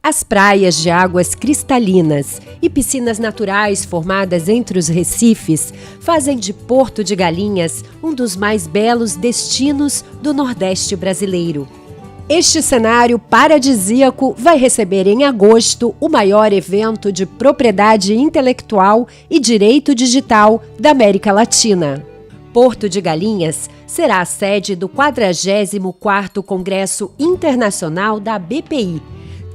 As praias de águas cristalinas e piscinas naturais formadas entre os recifes fazem de Porto de Galinhas um dos mais belos destinos do Nordeste brasileiro. Este cenário paradisíaco vai receber em agosto o maior evento de propriedade intelectual e direito digital da América Latina. Porto de Galinhas será a sede do 44º Congresso Internacional da BPI,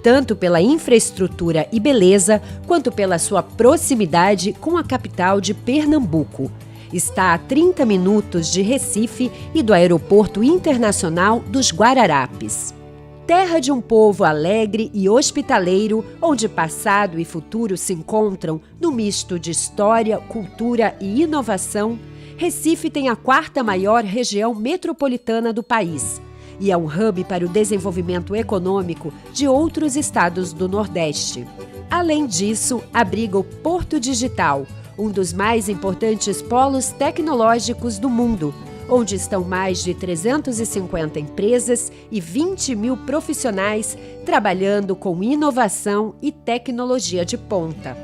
tanto pela infraestrutura e beleza, quanto pela sua proximidade com a capital de Pernambuco. Está a 30 minutos de Recife e do Aeroporto Internacional dos Guararapes. Terra de um povo alegre e hospitaleiro, onde passado e futuro se encontram no misto de história, cultura e inovação, Recife tem a 4ª maior região metropolitana do país e é um hub para o desenvolvimento econômico de outros estados do Nordeste. Além disso, abriga o Porto Digital, um dos mais importantes polos tecnológicos do mundo, onde estão mais de 350 empresas e 20 mil profissionais trabalhando com inovação e tecnologia de ponta.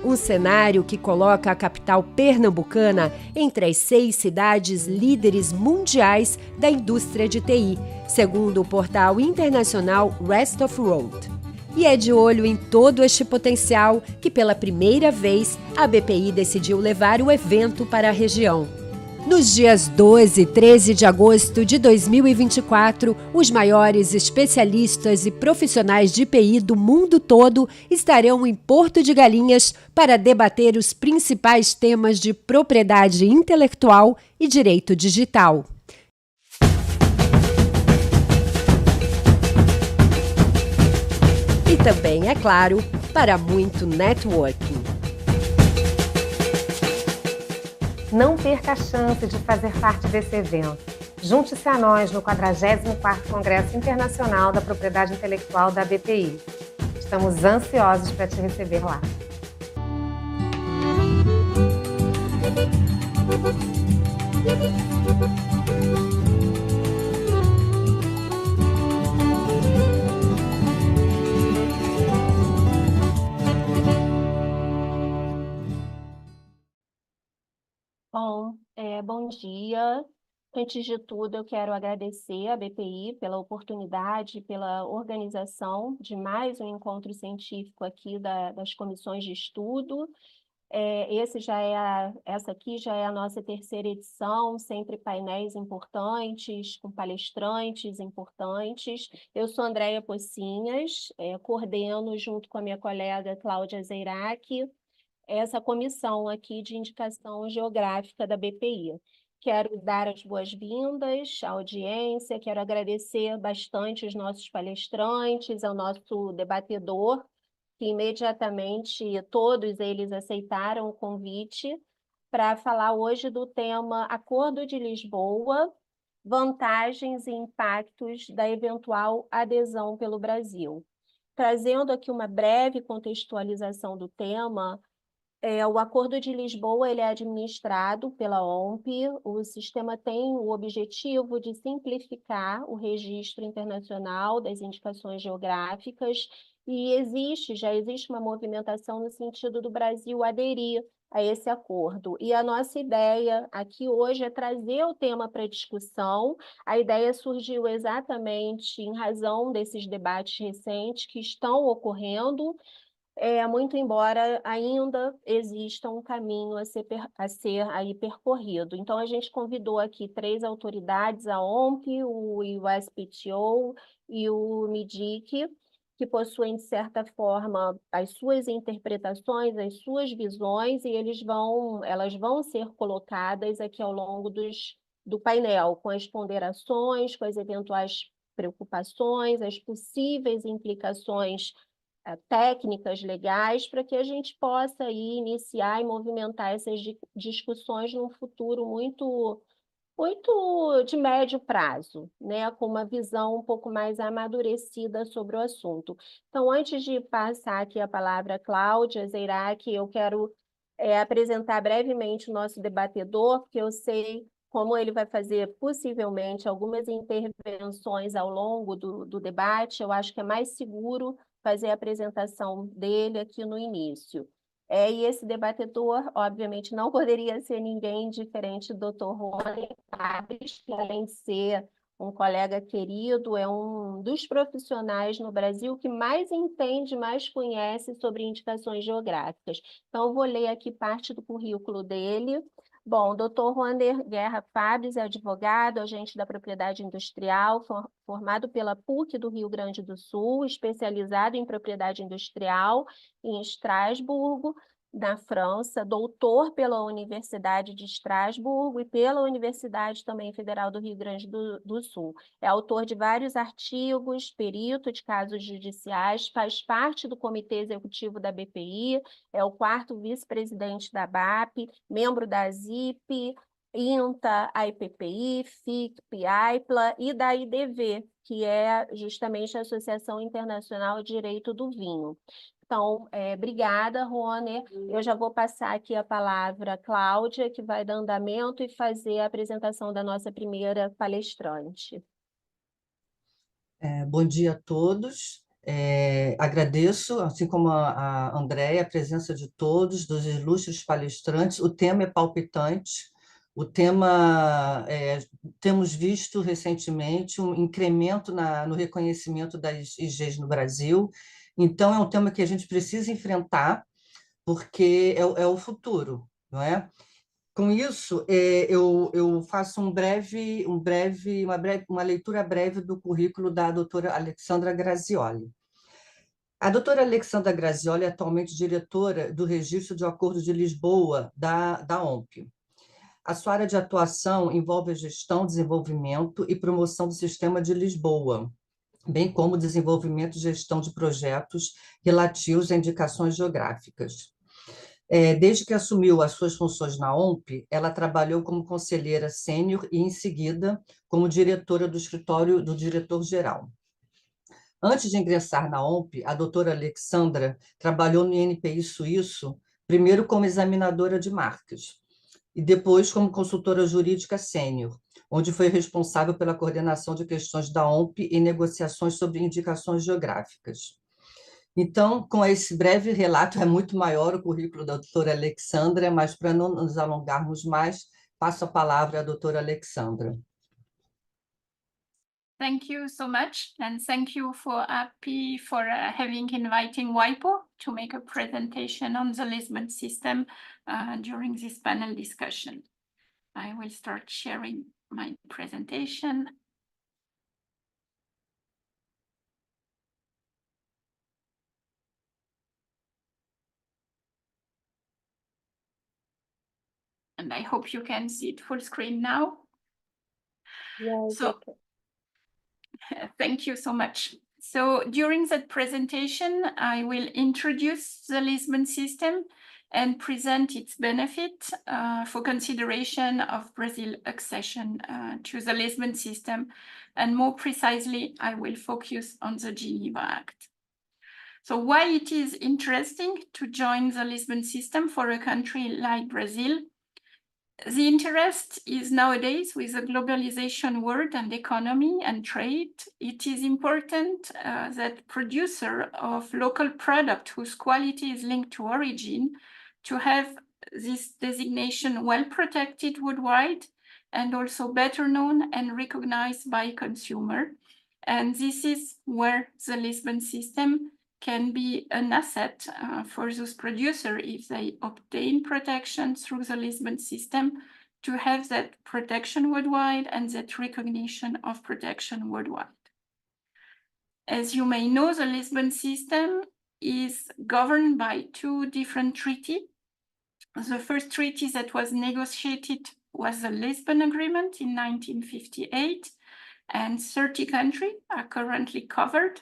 Um cenário que coloca a capital pernambucana entre as 6 cidades líderes mundiais da indústria de TI, segundo o portal internacional Rest of World. E é de olho em todo este potencial que, pela primeira vez, a BPI decidiu levar o evento para a região. Nos dias 12 e 13 de agosto de 2024, os maiores especialistas e profissionais de TI do mundo todo estarão em Porto de Galinhas para debater os principais temas de propriedade intelectual e direito digital. E também, é claro, para muito networking. Não perca a chance de fazer parte desse evento. Junte-se a nós no 44º Congresso Internacional da Propriedade Intelectual da BPI. Estamos ansiosos para te receber lá. Bom dia. Antes de tudo, eu quero agradecer à BPI pela oportunidade, pela organização de mais um encontro científico aqui das comissões de estudo. Essa aqui já é a nossa 3ª edição, sempre painéis importantes, com palestrantes importantes. Eu sou Andréia Pocinhas, coordeno junto com a minha colega Cláudia Zeirac, essa comissão aqui de indicação geográfica da BPI. Quero dar as boas-vindas à audiência, quero agradecer bastante os nossos palestrantes, ao nosso debatedor, que imediatamente todos eles aceitaram o convite para falar hoje do tema Acordo de Lisboa, vantagens e impactos da eventual adesão pelo Brasil. Trazendo aqui uma breve contextualização do tema, o Acordo de Lisboa ele é administrado pela OMP. O sistema tem o objetivo de simplificar o registro internacional das indicações geográficas e já existe uma movimentação no sentido do Brasil aderir a esse acordo. E a nossa ideia aqui hoje é trazer o tema para discussão. A ideia surgiu exatamente em razão desses debates recentes que estão ocorrendo, muito embora ainda exista um caminho a ser aí percorrido. Então, a gente convidou aqui 3 autoridades, a OMP, o USPTO e o MIDIC, que possuem, de certa forma, as suas interpretações, as suas visões, e elas vão ser colocadas aqui ao longo do painel, com as ponderações, com as eventuais preocupações, as possíveis implicações técnicas legais, para que a gente possa aí iniciar e movimentar essas discussões num futuro muito de médio prazo, né, com uma visão um pouco mais amadurecida sobre o assunto. Então, antes de passar aqui a palavra à Cláudia Zeirac, eu quero apresentar brevemente o nosso debatedor, porque eu sei como ele vai fazer possivelmente algumas intervenções ao longo do debate. Eu acho que é mais seguro fazer a apresentação dele aqui no início. E esse debatedor, obviamente, não poderia ser ninguém diferente do Dr. Rony Fabres, que além de ser um colega querido, é um dos profissionais no Brasil que mais entende, mais conhece sobre indicações geográficas. Então, eu vou ler aqui parte do currículo dele. Bom, o Dr. Wander Guerra Fabres é advogado, agente da propriedade industrial, formado pela PUC do Rio Grande do Sul, especializado em propriedade industrial em Estrasburgo, na França, doutor pela Universidade de Estrasburgo e pela Universidade também Federal do Rio Grande do Sul. É autor de vários artigos, perito de casos judiciais, faz parte do Comitê Executivo da BPI, é o 4º vice-presidente da BAP, membro da ZIP, INTA, AIPPI, FICP, AIPLA e da IDV, que é justamente a Associação Internacional de Direito do Vinho. Então, obrigada, Rony. Eu já vou passar aqui a palavra à Cláudia, que vai dar andamento e fazer a apresentação da nossa primeira palestrante. Bom dia a todos. Agradeço, assim como a Andréia, a presença de todos, dos ilustres palestrantes. O tema é palpitante. O tema, temos visto recentemente um incremento no reconhecimento das IGs no Brasil. Então, é um tema que a gente precisa enfrentar, porque é o futuro, não é? Com isso, eu faço uma leitura breve do currículo da doutora Alexandra Grazioli. A doutora Alexandra Grazioli é atualmente diretora do Registro de Acordos de Lisboa, da OMP. A sua área de atuação envolve a gestão, desenvolvimento e promoção do Sistema de Lisboa, bem como desenvolvimento e gestão de projetos relativos a indicações geográficas. Desde que assumiu as suas funções na OMP, ela trabalhou como conselheira sênior e, em seguida, como diretora do escritório do diretor-geral. Antes de ingressar na OMP, a doutora Alexandra trabalhou no INPI suíço, primeiro como examinadora de marcas, e depois como consultora jurídica sênior, onde foi responsável pela coordenação de questões da OMP e negociações sobre indicações geográficas. Então, com esse breve relato, é muito maior o currículo da doutora Alexandra, mas para não nos alongarmos mais, passo a palavra à doutora Alexandra. Thank you so much, and thank you for API for having inviting WIPO to make a presentation on the Lisbon system during this panel discussion. I will start sharing my presentation. And I hope you can see it full screen now. Yes, So, thank you so much. So during that presentation, I will introduce the Lisbon system and present its benefit for consideration of Brazil accession to the Lisbon system. And more precisely, I will focus on the Geneva Act. So why it is interesting to join the Lisbon system for a country like Brazil? The interest is nowadays with the globalization world and economy and trade. It is important that producer of local product whose quality is linked to origin to have this designation well protected worldwide and also better known and recognized by consumer. And this is where the Lisbon system can be an asset for those producers if they obtain protection through the Lisbon system to have that protection worldwide and that recognition of protection worldwide. As you may know, the Lisbon system is governed by 2 different treaties. The first treaty that was negotiated was the Lisbon Agreement in 1958, and 30 countries are currently covered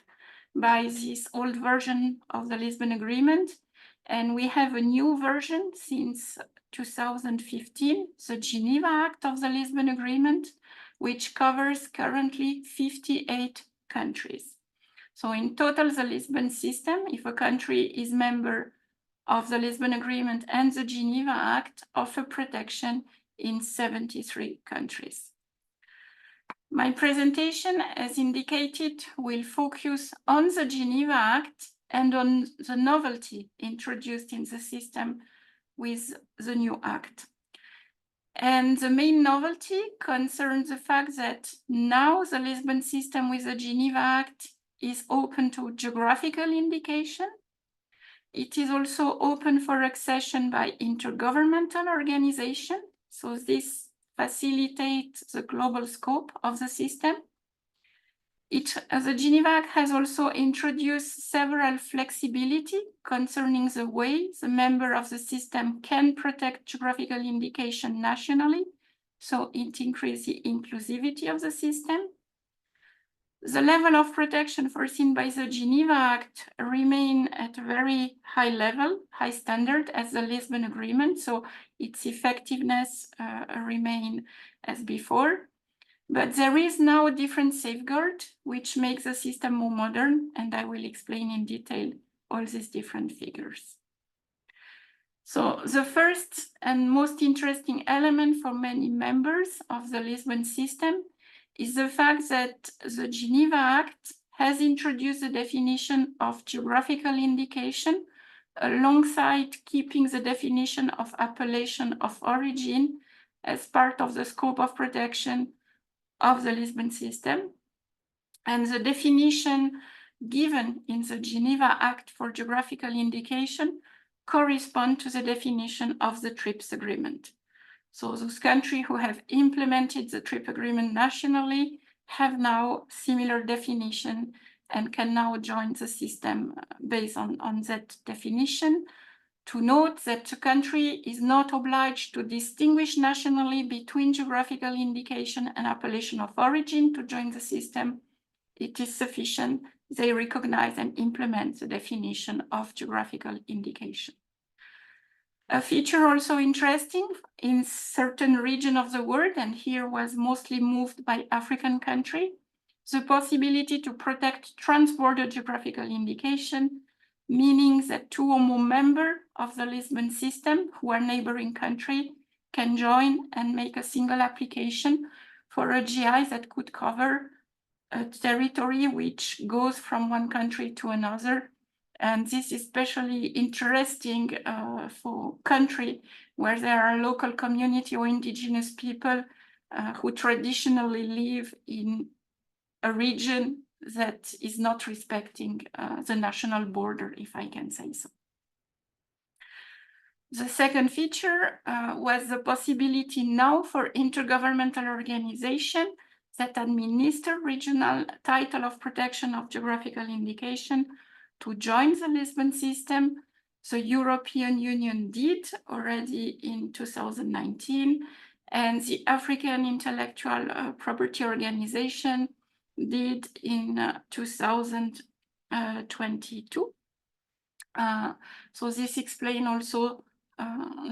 by this old version of the Lisbon Agreement. And we have a new version since 2015, the Geneva Act of the Lisbon Agreement, which covers currently 58 countries. So in total, the Lisbon system, if a country is member of the Lisbon Agreement and the Geneva Act, offer protection in 73 countries. My presentation, as indicated, will focus on the Geneva Act and on the novelty introduced in the system with the new act. And the main novelty concerns the fact that now the Lisbon system with the Geneva Act is open to geographical indication. It is also open for accession by intergovernmental organization. So this facilitates the global scope of the system. The Geneva Act has also introduced several flexibility concerning the way the member of the system can protect geographical indication nationally. So it increases the inclusivity of the system. The level of protection foreseen by the Geneva Act remain at a very high level, high standard as the Lisbon Agreement. So its effectiveness remain as before. But there is now a different safeguard, which makes the system more modern, and I will explain in detail all these different figures. So the first and most interesting element for many members of the Lisbon system is the fact that the Geneva Act has introduced the definition of geographical indication alongside keeping the definition of appellation of origin as part of the scope of protection of the Lisbon system. And the definition given in the Geneva Act for geographical indication correspond to the definition of the TRIPS agreement. So those countries who have implemented the TRIPS agreement nationally have now similar definition and can now join the system based on that definition. To note that the country is not obliged to distinguish nationally between geographical indication and appellation of origin to join the system. It is sufficient they recognize and implement the definition of geographical indication. A feature also interesting in certain region of the world, and here was mostly moved by African country, the possibility to protect trans-border geographical indication, meaning that two or more members of the Lisbon system who are neighboring country can join and make a single application for a GI that could cover a territory which goes from one country to another. And this is especially interesting for countries where there are local community or indigenous people who traditionally live in a region that is not respecting the national border, if I can say so. The second feature was the possibility now for intergovernmental organization that administer regional title of protection of geographical indication to join the Lisbon system. The European Union did already in 2019, and the African Intellectual Property Organization did in 2022. So this explains also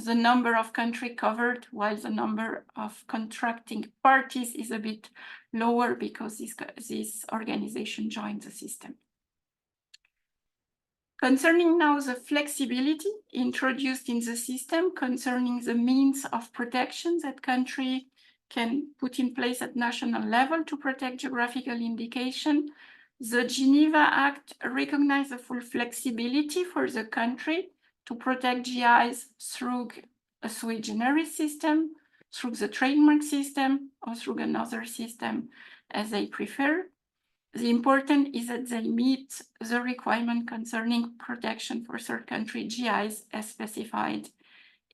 the number of countries covered, while the number of contracting parties is a bit lower because this organization joined the system. Concerning now the flexibility introduced in the system concerning the means of protection that country can put in place at national level to protect geographical indication, the Geneva Act recognizes the full flexibility for the country to protect GIs through a sui generis system, through the trademark system, or through another system as they prefer. The important is that they meet the requirement concerning protection for third country GIs as specified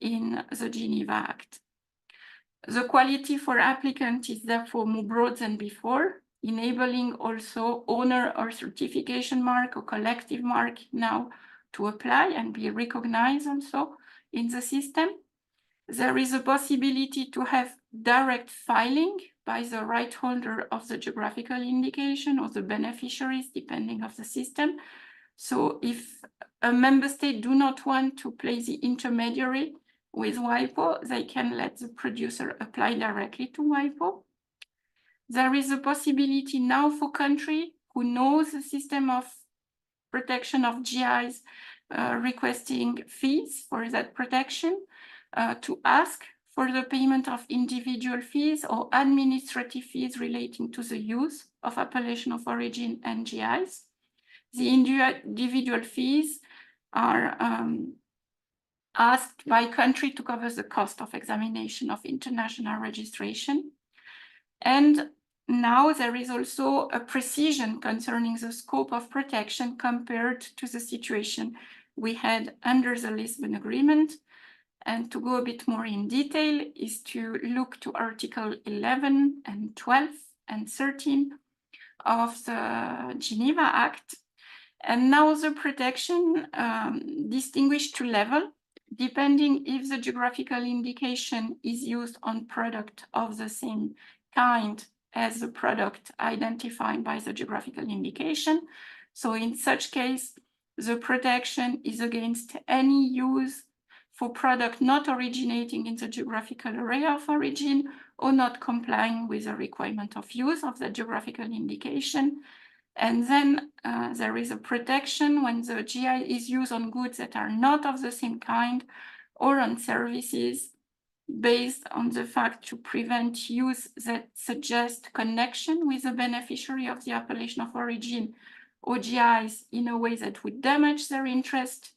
in the Geneva Act. The quality for applicant is therefore more broad than before, enabling also owner or certification mark or collective mark now to apply and be recognized also in the system. There is a possibility to have direct filing by the right holder of the geographical indication or the beneficiaries, depending on the system. So if a member state do not want to play the intermediary with WIPO, they can let the producer apply directly to WIPO. There is a possibility now for country who knows the system of protection of GIs requesting fees for that protection to ask for the payment of individual fees or administrative fees relating to the use of appellation of origin and GIs. The individual fees are asked by country to cover the cost of examination of international registration. And now there is also a precision concerning the scope of protection compared to the situation we had under the Lisbon Agreement. And to go a bit more in detail is to look to Article 11 and 12 and 13 of the Geneva Act. And now the protection distinguished to level, depending if the geographical indication is used on product of the same kind as the product identified by the geographical indication. So in such case, the protection is against any use for product not originating in the geographical area of origin or not complying with the requirement of use of the geographical indication. And then there is a protection when the GI is used on goods that are not of the same kind or on services based on the fact to prevent use that suggest connection with the beneficiary of the appellation of origin or GIs in a way that would damage their interest,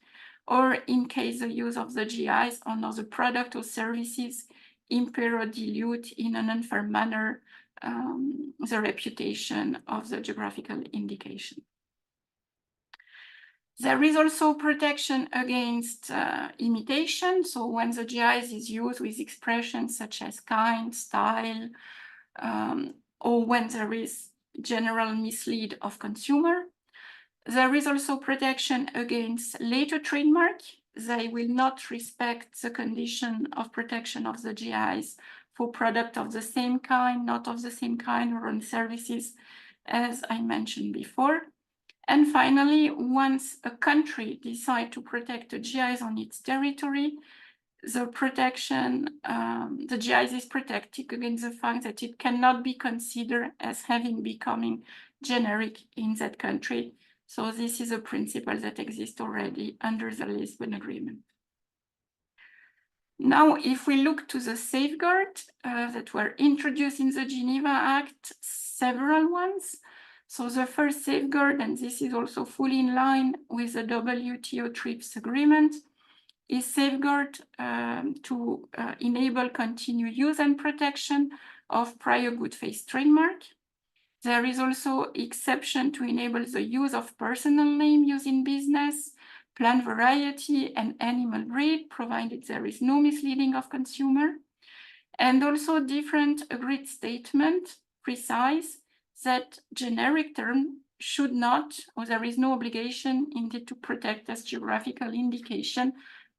or in case the use of the GIs on other product or services impair or dilute in an unfair manner the reputation of the geographical indication. There is also protection against imitation. So when the GIs is used with expressions such as kind, style, or when there is general mislead of consumer. There is also protection against later trademark. They will not respect the condition of protection of the GIs for product of the same kind, not of the same kind, or on services, as I mentioned before. And finally, once a country decides to protect the GIs on its territory, the protection, the GIs is protected against the fact that it cannot be considered as having becoming generic in that country. So this is a principle that exists already under the Lisbon Agreement. Now, if we look to the safeguards that were introduced in the Geneva Act, several ones. So the first safeguard, and this is also fully in line with the WTO TRIPS agreement, is safeguard to enable continued use and protection of prior good faith trademark. There is also exception to enable the use of personal name used in business, plant variety, and animal breed, provided there is no misleading of consumer. And also different agreed statement precise that generic term should not, or there is no obligation indeed to protect as geographical indication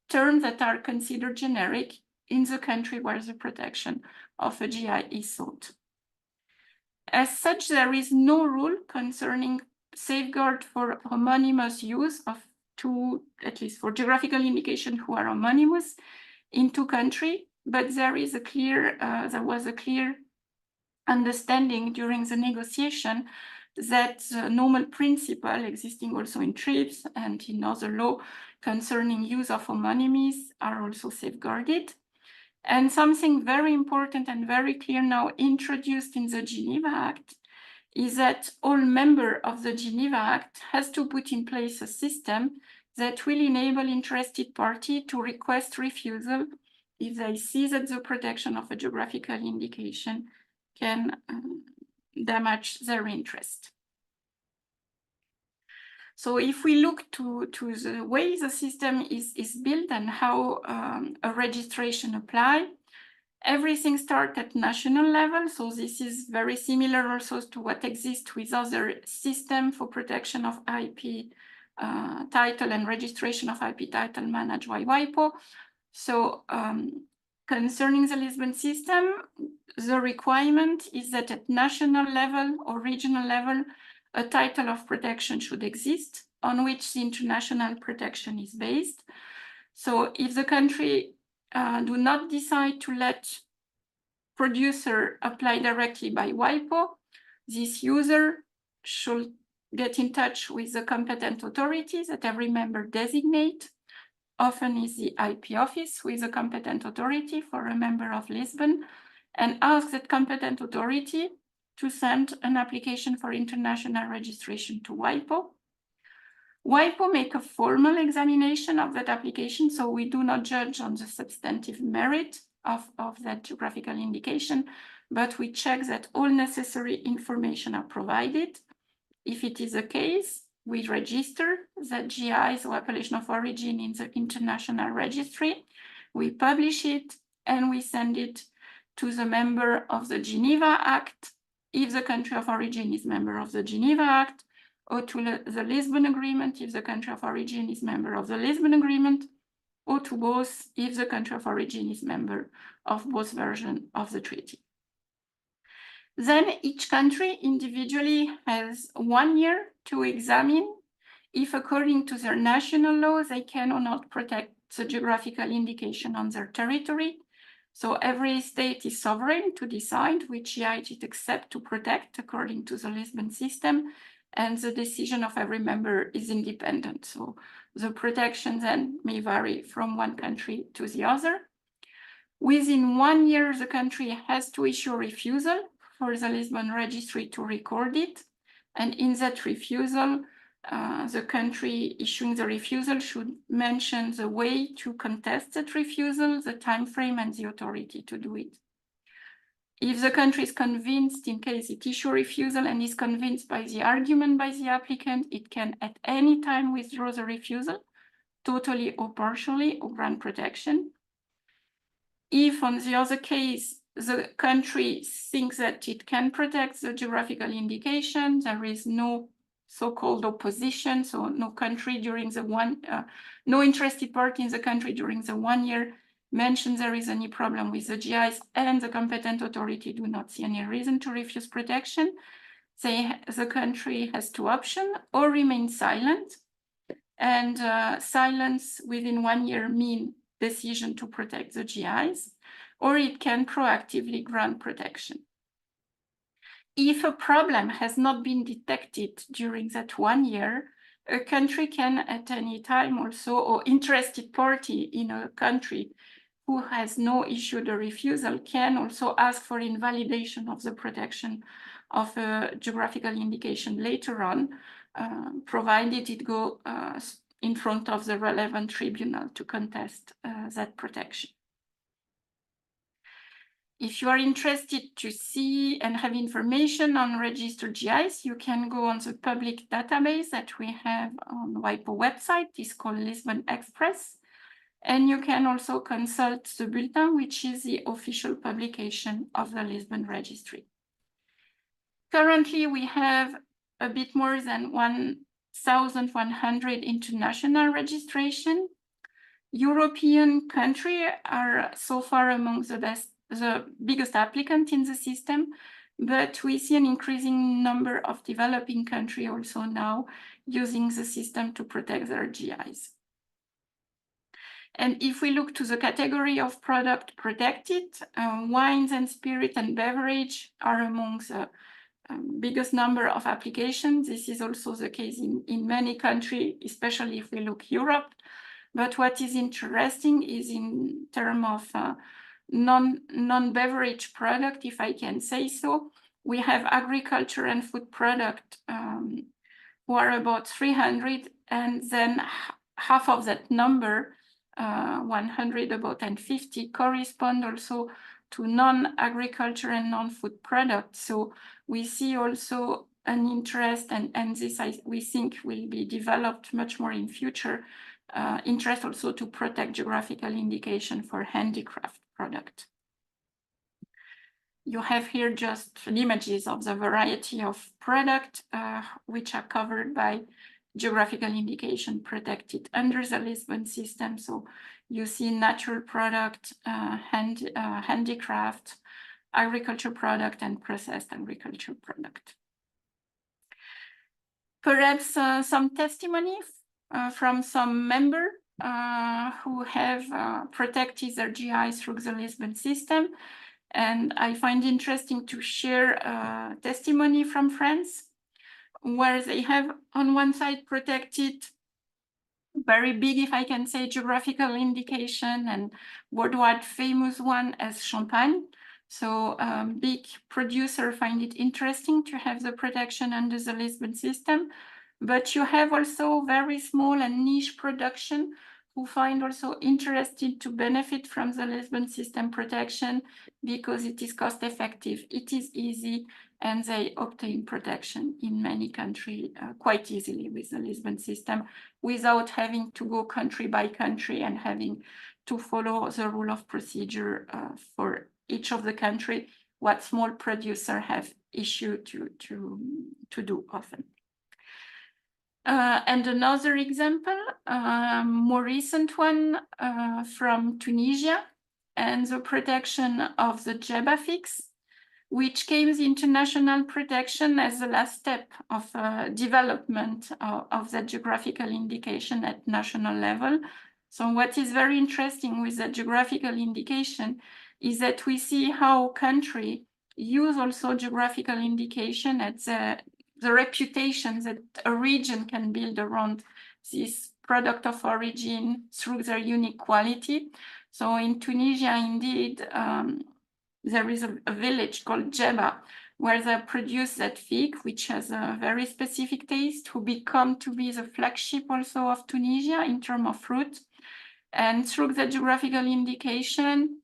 terms that are considered generic in the country where the protection of a GI is sought. As such, there is no rule concerning safeguard for homonymous use of two, at least for geographical indication who are homonymous in two countries, but there is a clear, there was a clear understanding during the negotiation that the normal principle existing also in TRIPS and in other law concerning use of homonymies are also safeguarded. And something very important and very clear now introduced in the Geneva Act is that all members of the Geneva Act has to put in place a system that will enable interested party to request refusal if they see that the protection of a geographical indication can damage their interest. So if we look to the way the system is built and how a registration apply, everything starts at national level. So this is very similar also to what exists with other systems for protection of IP title and registration of IP title managed by WIPO. So concerning the Lisbon system, the requirement is that at national level or regional level, a title of protection should exist on which the international protection is based. So if the country do not decide to let producer apply directly by WIPO, this user should get in touch with the competent authorities that every member designate. Often is the IP office with a competent authority for a member of Lisbon, and ask that competent authority to send an application for international registration to WIPO. WIPO make a formal examination of that application, so we do not judge on the substantive merit of that geographical indication, but we check that all necessary information are provided. If it is the case, we register that GIs or appellation of origin in the international registry. We publish it and we send it to the member of the Geneva Act, if the country of origin is member of the Geneva Act, or to the Lisbon Agreement, if the country of origin is member of the Lisbon Agreement, or to both, if the country of origin is member of both versions of the treaty. Then each country individually has 1 year to examine if, according to their national law, they can or not protect the geographical indication on their territory. So every state is sovereign to decide which GI it accepts to protect according to the Lisbon system, and the decision of every member is independent. So the protection then may vary from one country to the other. Within 1 year, the country has to issue a refusal for the Lisbon registry to record it. And in that refusal, the country issuing the refusal should mention the way to contest that refusal, the time frame, and the authority to do it. If the country is convinced, in case it issues a refusal and is convinced by the argument by the applicant, it can at any time withdraw the refusal, totally or partially, or grant protection. If, on the other case, the country thinks that it can protect the geographical indication, there is no so-called opposition, so no country during the no interested party in the country during the 1 year mentions there is any problem with the GIs, and the competent authority do not see any reason to refuse protection, the country has two options: or remain silent, and silence within 1 year means decision to protect the GIs, or it can proactively grant protection. If a problem has not been detected during that 1 year, a country can at any time also, or interested party in a country who has no issued a refusal, can also ask for invalidation of the protection of a geographical indication later on, provided it go in front of the relevant tribunal to contest that protection. If you are interested to see and have information on registered GIs, you can go on the public database that we have on the WIPO website. It's called Lisbon Express. And you can also consult the bulletin, which is the official publication of the Lisbon Registry. Currently, we have a bit more than 1,100 international registration. European countries are so far among the biggest applicant in the system, but we see an increasing number of developing countries also now using the system to protect their GIs. And if we look to the category of product protected, wines and spirit and beverage are among the biggest number of applications. This is also the case in many countries, especially if we look Europe. But what is interesting is in terms of non-beverage product, if I can say so, we have agriculture and food product who are about 300, and then half of that number, 100 about and 50, correspond also to non-agriculture and non-food products. So we see also an interest, and this we think will be developed much more in future, interest also to protect geographical indication for handicraft product. You have here just images of the variety of product which are covered by geographical indication protected under the Lisbon system. So you see natural product, handicraft, agriculture product, and processed agriculture product. Perhaps some testimony from some member who have protected their GI through the Lisbon system. And I find interesting to share testimony from France, where they have on one side protected very big, if I can say, geographical indication, and worldwide famous one as Champagne. So big producer find it interesting to have the protection under the Lisbon system. But you have also very small and niche production who find also interested to benefit from the Lisbon system protection because it is cost effective, it is easy, and they obtain protection in many countries quite easily with the Lisbon system without having to go country by country and having to follow the rule of procedure for each of the country, what small producers have issue to do often. And another example, more recent one from Tunisia, and the protection of the Jebafix, which came the international protection as the last step of development of that geographical indication at national level. So what is very interesting with that geographical indication is that we see how countries use also geographical indication at the reputation that a region can build around this product of origin through their unique quality. So in Tunisia, indeed, there is a village called Jeba, where they produce that fig, which has a very specific taste, who become to be the flagship also of Tunisia in terms of fruit. And through the geographical indication,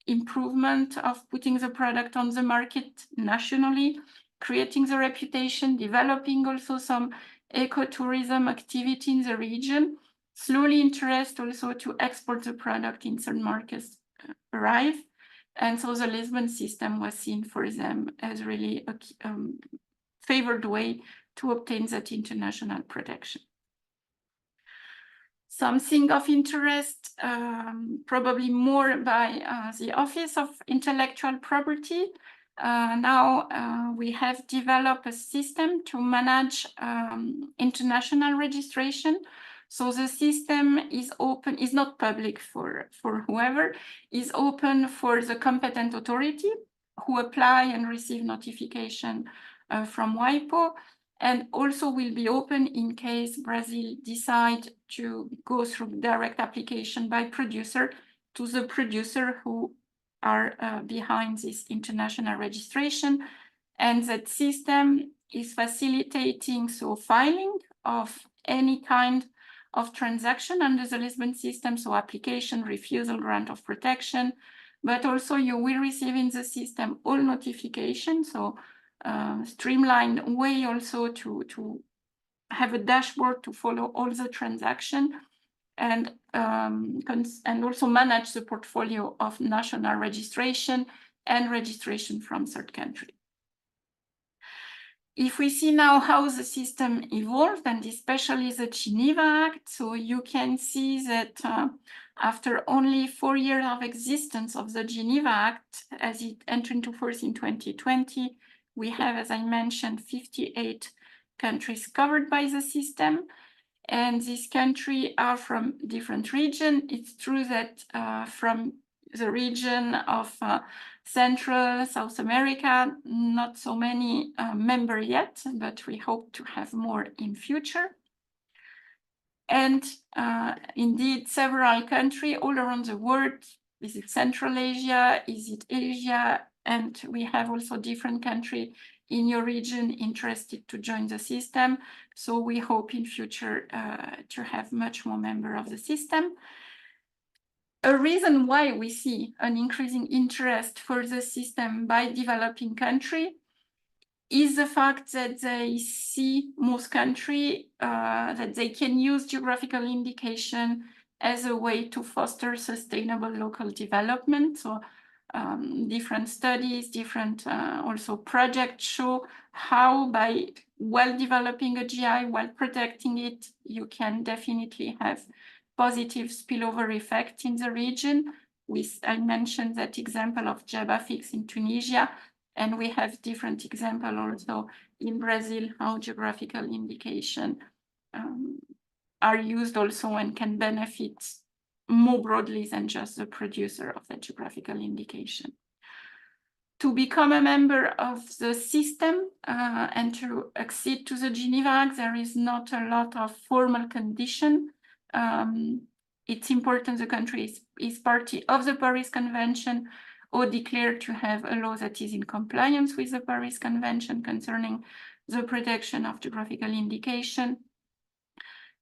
improvement of putting the product on the market nationally, creating the reputation, developing also some ecotourism activity in the region, slowly interest also to export the product in certain markets arrive. And so the Lisbon system was seen for them as really a favored way to obtain that international protection. Something of interest, probably more by the Office of Intellectual Property. Now we have developed a system to manage international registration. So the system is open, is not public for whoever, is open for the competent authority who apply and receive notification from WIPO, and also will be open in case Brazil decide to go through direct application by producer to the producer who are behind this international registration. And that system is facilitating so filing of any kind of transaction under the Lisbon system, so application, refusal, grant of protection, but also you will receive in the system all notifications, so streamlined way also to have a dashboard to follow all the transaction, and also manage the portfolio of national registration and registration from third country. If we see now how the system evolved, and especially the Geneva Act, so you can see that after only 4 years of existence of the Geneva Act, as it entered into force in 2020, we have, as I mentioned, 58 countries covered by the system. And these countries are from different regions. It's true that from the region of Central South America, not so many members yet, but we hope to have more in future. And indeed, several countries all around the world. Is it Central Asia? Is it Asia? And we have also different countries in your region interested to join the system. So we hope in future to have much more members of the system. A reason why we see an increasing interest for the system by developing countries is the fact that they see most countries that they can use geographical indication as a way to foster sustainable local development. So different studies, different also projects show how by well developing a GI, while protecting it, you can definitely have positive spillover effect in the region. I mentioned that example of Jebafix in Tunisia, and we have different examples also in Brazil, how geographical indication are used also and can benefit more broadly than just the producer of the geographical indication. To become a member of the system and to accede to the Geneva Act, there is not a lot of formal condition. It's important the country is party of the Paris Convention or declared to have a law that is in compliance with the Paris Convention concerning the protection of geographical indication.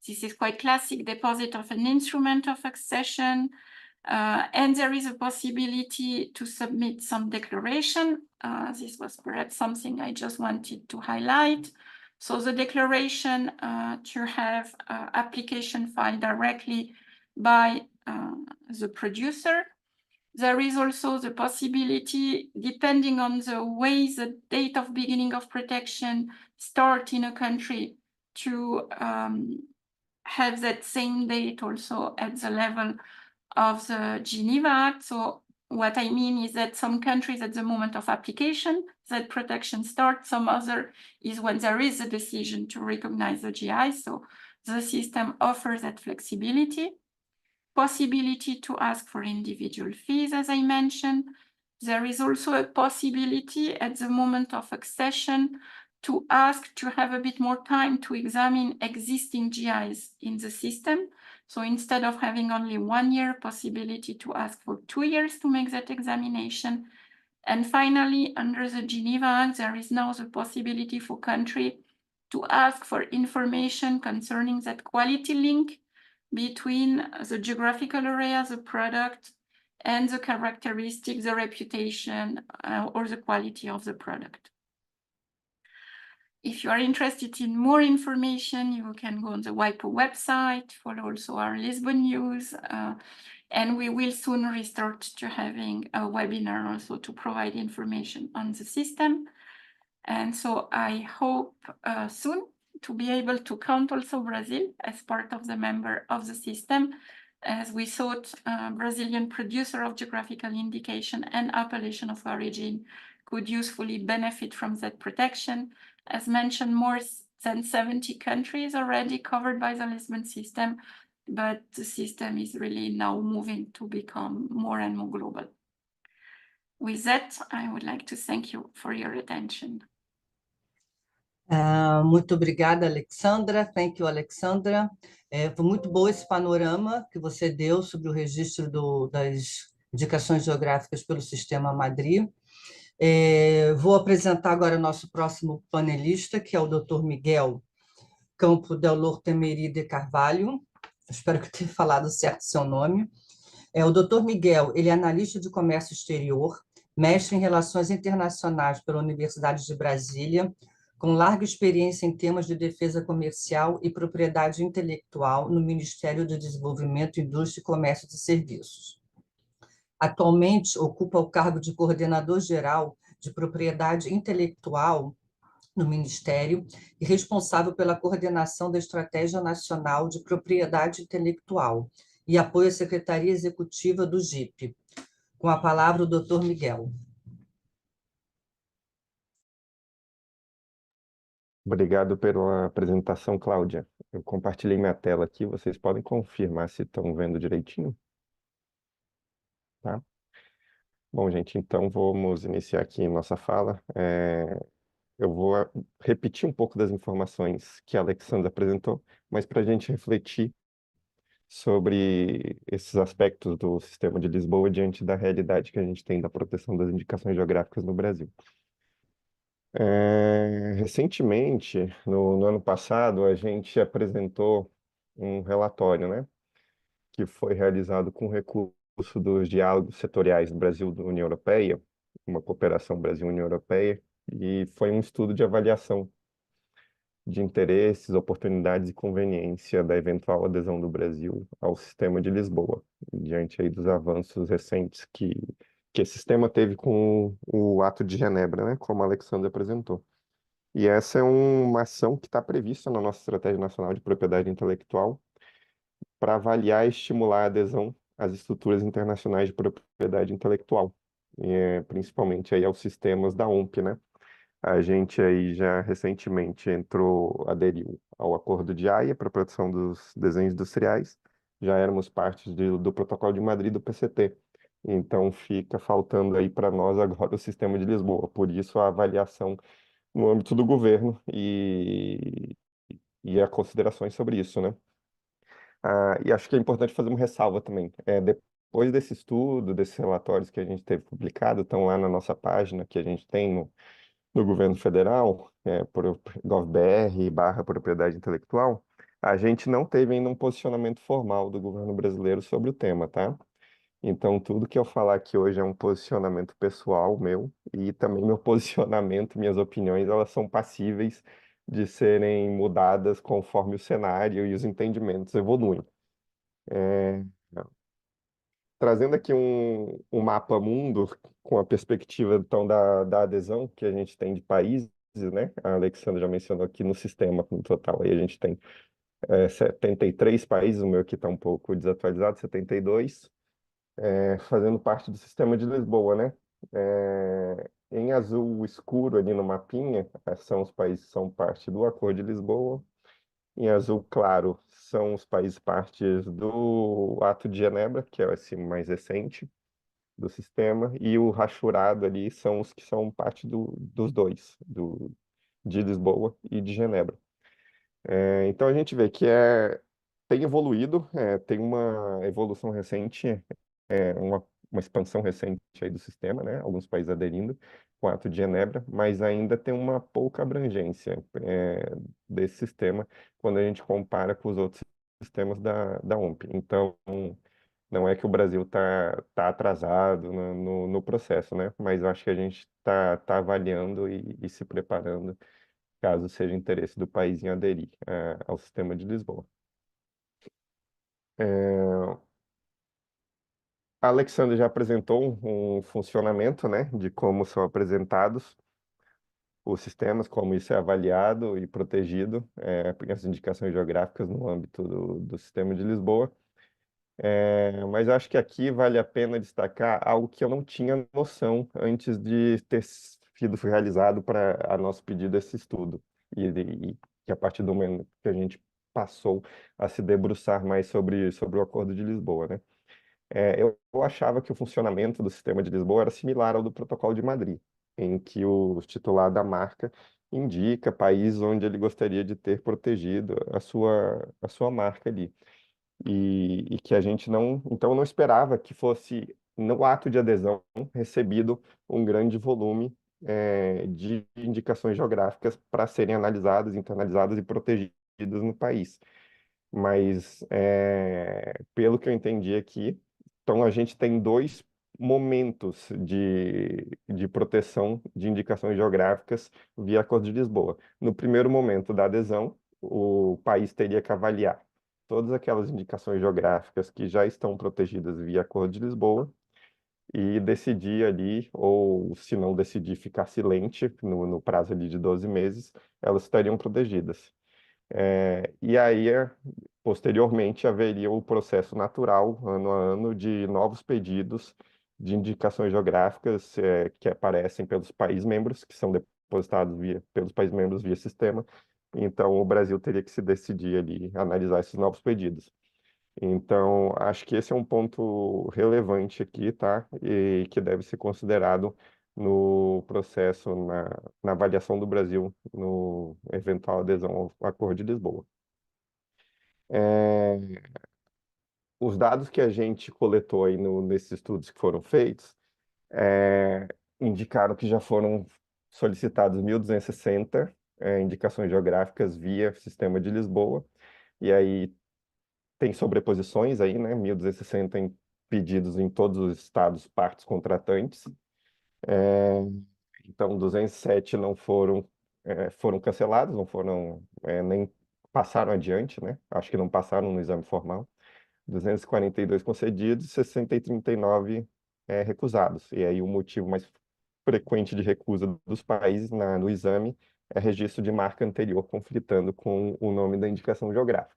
This is quite classic deposit of an instrument of accession. And there is a possibility to submit some declaration. This was perhaps something I just wanted to highlight. So the declaration to have application filed directly by the producer. There is also the possibility, depending on the way the date of beginning of protection start in a country, to have that same date also at the level of the Geneva Act. So what I mean is that some countries at the moment of application, that protection starts, some other is when there is a decision to recognize the GI. So the system offers that flexibility. Possibility to ask for individual fees, as I mentioned. There is also a possibility at the moment of accession to ask to have a bit more time to examine existing GIs in the system. So instead of having only 1 year, possibility to ask for 2 years to make that examination. And finally, under the Geneva Act, there is now the possibility for country to ask for information concerning that quality link between the geographical area, the product, and the characteristics, the reputation, or the quality of the product. If you are interested in more information, you can go on the WIPO website, follow also our Lisbon news, and we will soon restart to having a webinar also to provide information on the system. And so I hope soon to be able to count also Brazil as part of the member of the system, as we thought Brazilian producer of geographical indication and appellation of origin could usefully benefit from that protection. As mentioned, more than 70 countries already covered by the Lisbon system, but the system is really now moving to become more and more global. With that, I would like to thank you for your attention. Muito obrigada, Alexandra. Thank you, Alexandra. Foi muito bom esse panorama que você deu sobre o registro das indicações geográficas pelo Sistema Madri. Vou apresentar agora nosso próximo panelista, que é o Dr. Miguel Campo del Lortemeri de Carvalho. Espero que eu tenha falado certo o seu nome. O Dr. Miguel, ele é analista de comércio exterior, mestre em relações internacionais pela Universidade de Brasília, com larga experiência em temas de defesa comercial e propriedade intelectual no Ministério do Desenvolvimento, Indústria, Comércio e Serviços. Atualmente, ocupa o cargo de coordenador-geral de propriedade intelectual no Ministério e responsável pela coordenação da Estratégia Nacional de Propriedade Intelectual e apoio à Secretaria Executiva do GIP. Com a palavra, o Dr. Miguel. Obrigado pela apresentação, Cláudia. Eu compartilhei minha tela aqui, vocês podem confirmar se estão vendo direitinho? Tá? Bom, gente, então vamos iniciar aqui nossa fala. Eu vou repetir um pouco das informações que a Alexandra apresentou, mas para a gente refletir sobre esses aspectos do Sistema de Lisboa diante da realidade que a gente tem da proteção das indicações geográficas no Brasil. Recentemente, no ano passado, a gente apresentou um relatório, né, que foi realizado com recurso dos diálogos setoriais do Brasil da União Europeia, uma cooperação Brasil-União Europeia, e foi um estudo de avaliação de interesses, oportunidades e conveniência da eventual adesão do Brasil ao Sistema de Lisboa, diante aí dos avanços recentes que esse sistema teve com o Ato de Genebra, né, como a Alexandra apresentou. E essa é uma ação que está prevista na nossa Estratégia Nacional de Propriedade Intelectual para avaliar e estimular a adesão às estruturas internacionais de propriedade intelectual, principalmente aí aos sistemas da OMP, né? A gente aí já recentemente aderiu ao Acordo de Haia para a proteção dos desenhos industriais, já éramos parte do Protocolo de Madrid do PCT. Então, fica faltando aí para nós agora o Sistema de Lisboa. Por isso, a avaliação no âmbito do governo e as considerações sobre isso, né? E acho que é importante fazer uma ressalva também. Depois desse estudo, desses relatórios que a gente teve publicado, estão lá na nossa página, que a gente tem no governo federal, por gov.br/propriedade intelectual, a gente não teve ainda um posicionamento formal do governo brasileiro sobre o tema, tá? Então, tudo que eu falar aqui hoje é um posicionamento pessoal meu e também meu posicionamento, minhas opiniões, elas são passíveis de serem mudadas conforme o cenário e os entendimentos evoluem. Trazendo aqui um mapa mundo com a perspectiva, então, da adesão que a gente tem de países, né? A Alexandra já mencionou aqui no sistema, no total, aí a gente tem 73 países, o meu aqui está um pouco desatualizado, 72, fazendo parte do sistema de Lisboa, né? Em azul escuro ali no mapinha, são os países que são parte do Acordo de Lisboa. Em azul claro são os países partes do Ato de Genebra, que é esse mais recente do sistema, e o rachurado ali são os que são parte dos dois, de Lisboa e de Genebra. Então a gente vê que tem evoluído, tem uma evolução recente, uma expansão recente aí do sistema, né? Alguns países aderindo com o Ato de Genebra, mas ainda tem uma pouca abrangência desse sistema quando a gente compara com os outros sistemas da OMP. Então, não é que o Brasil tá atrasado no processo, né? Mas eu acho que a gente tá avaliando e se preparando caso seja interesse do país em aderir ao sistema de Lisboa. A Alexandra já apresentou um funcionamento, né, de como são apresentados os sistemas, como isso é avaliado e protegido, as indicações geográficas no âmbito do sistema de Lisboa. Mas acho que aqui vale a pena destacar algo que eu não tinha noção antes de ter sido realizado para a nosso pedido esse estudo. E que a partir do momento que a gente passou a se debruçar mais sobre o Acordo de Lisboa, né? Eu achava que o funcionamento do sistema de Lisboa era similar ao do Protocolo de Madrid, em que o titular da marca indica países onde ele gostaria de ter protegido a sua marca ali. E que a gente então não esperava que fosse, no ato de adesão, recebido um grande volume de indicações geográficas para serem analisadas, internalizadas e protegidas no país. Mas, pelo que eu entendi aqui, então a gente tem dois momentos de proteção de indicações geográficas via Acordo de Lisboa. No primeiro momento da adesão, o país teria que avaliar todas aquelas indicações geográficas que já estão protegidas via Acordo de Lisboa e decidir ali, ou se não decidir ficar silente no prazo ali de 12 meses, elas estariam protegidas. E aí, posteriormente, haveria o processo natural, ano a ano, de novos pedidos de indicações geográficas que aparecem pelos países membros, que são depositados pelos países membros via sistema. Então, o Brasil teria que se decidir ali, analisar esses novos pedidos. Então, acho que esse é um ponto relevante aqui, tá? E que deve ser considerado no processo, na avaliação do Brasil, no eventual adesão ao Acordo de Lisboa. Os dados que a gente coletou aí nesses estudos que foram feitos indicaram que já foram solicitados 1.260 indicações geográficas via Sistema de Lisboa, e aí tem sobreposições aí, né? 1.260 pedidos em todos os estados partes contratantes. Então, 207 não foram cancelados, não foram, nem passaram adiante, né? Acho que não passaram no exame formal. 242 concedidos e 639 recusados. E aí o motivo mais frequente de recusa dos países no exame é registro de marca anterior conflitando com o nome da indicação geográfica.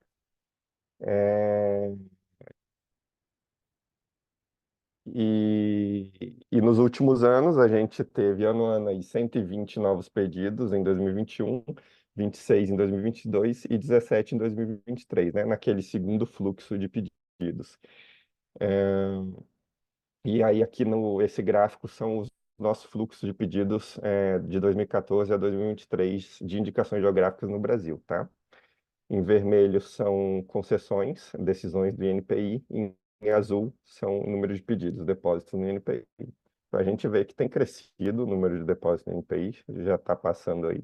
E nos últimos anos, a gente teve ano a ano aí 120 novos pedidos em 2021, 26 em 2022 e 17 em 2023, né? Naquele segundo fluxo de pedidos. E aí aqui esse gráfico são os nossos fluxos de pedidos de 2014 a 2023 de indicações geográficas no Brasil, tá? Em vermelho são concessões, decisões do INPI. Em azul são o número de pedidos, depósitos no INPI. a gente vê que tem crescido o número de depósitos no NPI, já está passando aí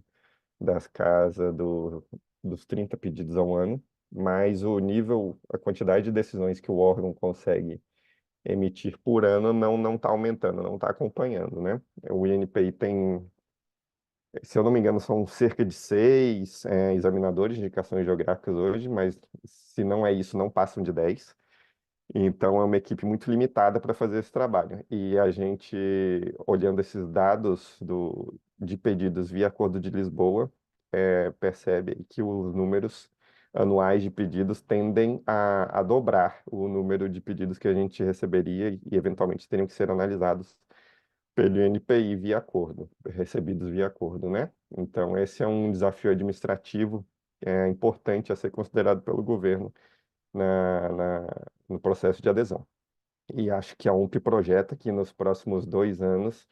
das casas dos 30 pedidos ao ano, mas o nível, a quantidade de decisões que o órgão consegue emitir por ano não está aumentando, não está acompanhando, né? O INPI tem, se eu não me engano, são cerca de 6 examinadores de indicações geográficas hoje, mas se não é isso, não passam de 10. Então, é uma equipe muito limitada para fazer esse trabalho. E a gente, olhando esses dados de pedidos via Acordo de Lisboa, percebe que os números anuais de pedidos tendem a dobrar o número de pedidos que a gente receberia e, eventualmente, teriam que ser analisados pelo INPI via acordo, recebidos via acordo, né? Então, esse é um desafio administrativo importante a ser considerado pelo governo no processo de adesão. E acho que a UNP projeta que nos próximos 2 anos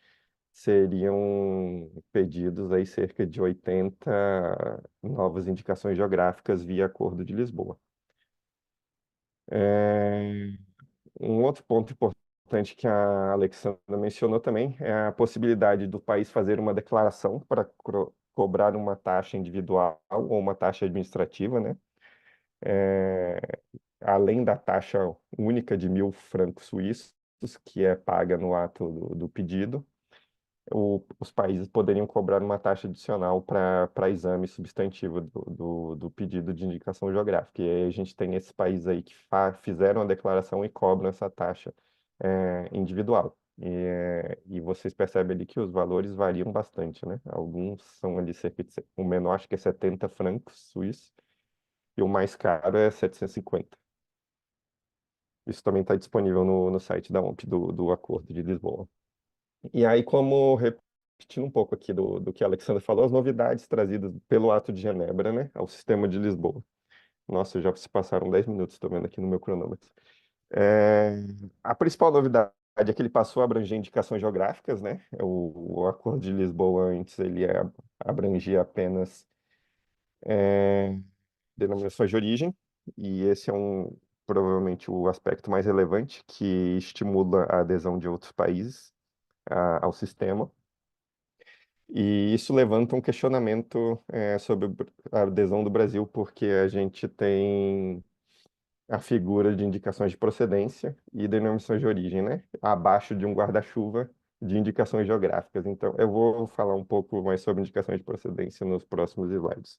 seriam pedidos aí cerca de 80 novas indicações geográficas via Acordo de Lisboa. Um outro ponto importante que a Alexandra mencionou também é a possibilidade do país fazer uma declaração para cobrar uma taxa individual ou uma taxa administrativa, né? Além da taxa única de 1.000 francos suíços, que é paga no ato do pedido, os países poderiam cobrar uma taxa adicional para exame substantivo do pedido de indicação geográfica. E aí a gente tem esses países aí que fizeram a declaração e cobram essa taxa individual. E vocês percebem ali que os valores variam bastante, né? Alguns são ali cerca de... O menor acho que é 70 francos suíços e o mais caro é 750. Isso também está disponível no site da OMP, do Acordo de Lisboa. E aí, como repetindo um pouco aqui do que a Alexandra falou, as novidades trazidas pelo Ato de Genebra, né, ao Sistema de Lisboa. Nossa, já se passaram 10 minutos, estou vendo aqui no meu cronômetro. A principal novidade é que ele passou a abranger indicações geográficas, né? O Acordo de Lisboa antes ele abrangia apenas denominações de origem, e esse é provavelmente o aspecto mais relevante que estimula a adesão de outros países ao sistema. E isso levanta um questionamento sobre a adesão do Brasil, porque a gente tem a figura de indicações de procedência e denominações de origem, né? Abaixo de um guarda-chuva de indicações geográficas. Então, eu vou falar um pouco mais sobre indicações de procedência nos próximos slides.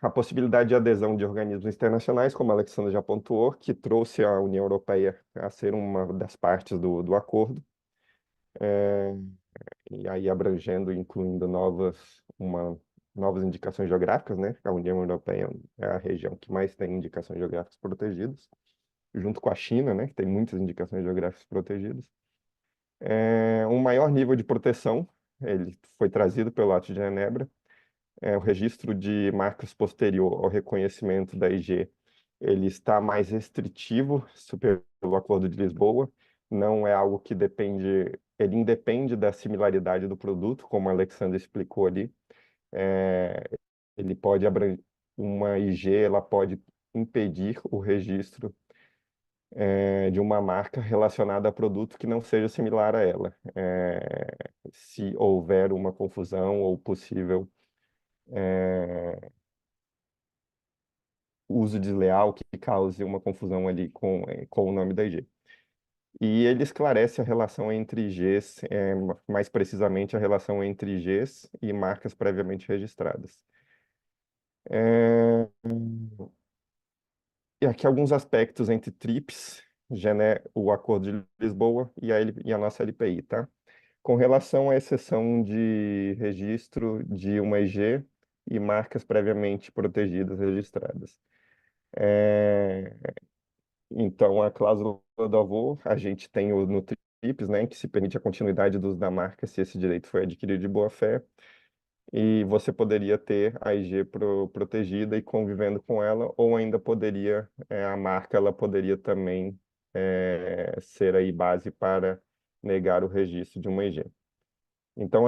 A possibilidade de adesão de organismos internacionais, como a Alexandra já pontuou, que trouxe a União Europeia a ser uma das partes do acordo, e aí abrangendo, incluindo novas indicações geográficas, né? A União Europeia é a região que mais tem indicações geográficas protegidas, junto com a China, né? Que tem muitas indicações geográficas protegidas. Um maior nível de proteção, ele foi trazido pelo Ato de Genebra. O registro de marcas posterior ao reconhecimento da IG, ele está mais restritivo pelo Acordo de Lisboa, não é algo que ele independe da similaridade do produto, como a Alexandra explicou ali. Ele pode uma IG, ela pode impedir o registro de uma marca relacionada a produto que não seja similar a ela, se houver uma confusão ou possível uso desleal que cause uma confusão ali com o nome da IG. E ele esclarece a relação entre IGs, mais precisamente a relação entre IGs e marcas previamente registradas. E aqui alguns aspectos entre TRIPS, o Acordo de Lisboa e a nossa LPI, tá? Com relação à exceção de registro de uma IG e marcas previamente protegidas registradas. Então, a cláusula do avô, a gente tem no TRIPS, né, que se permite a continuidade do uso da marca se esse direito foi adquirido de boa-fé, e você poderia ter a IG protegida e convivendo com ela, ou ainda poderia, a marca, ela poderia também ser aí base para negar o registro de uma IG. Então,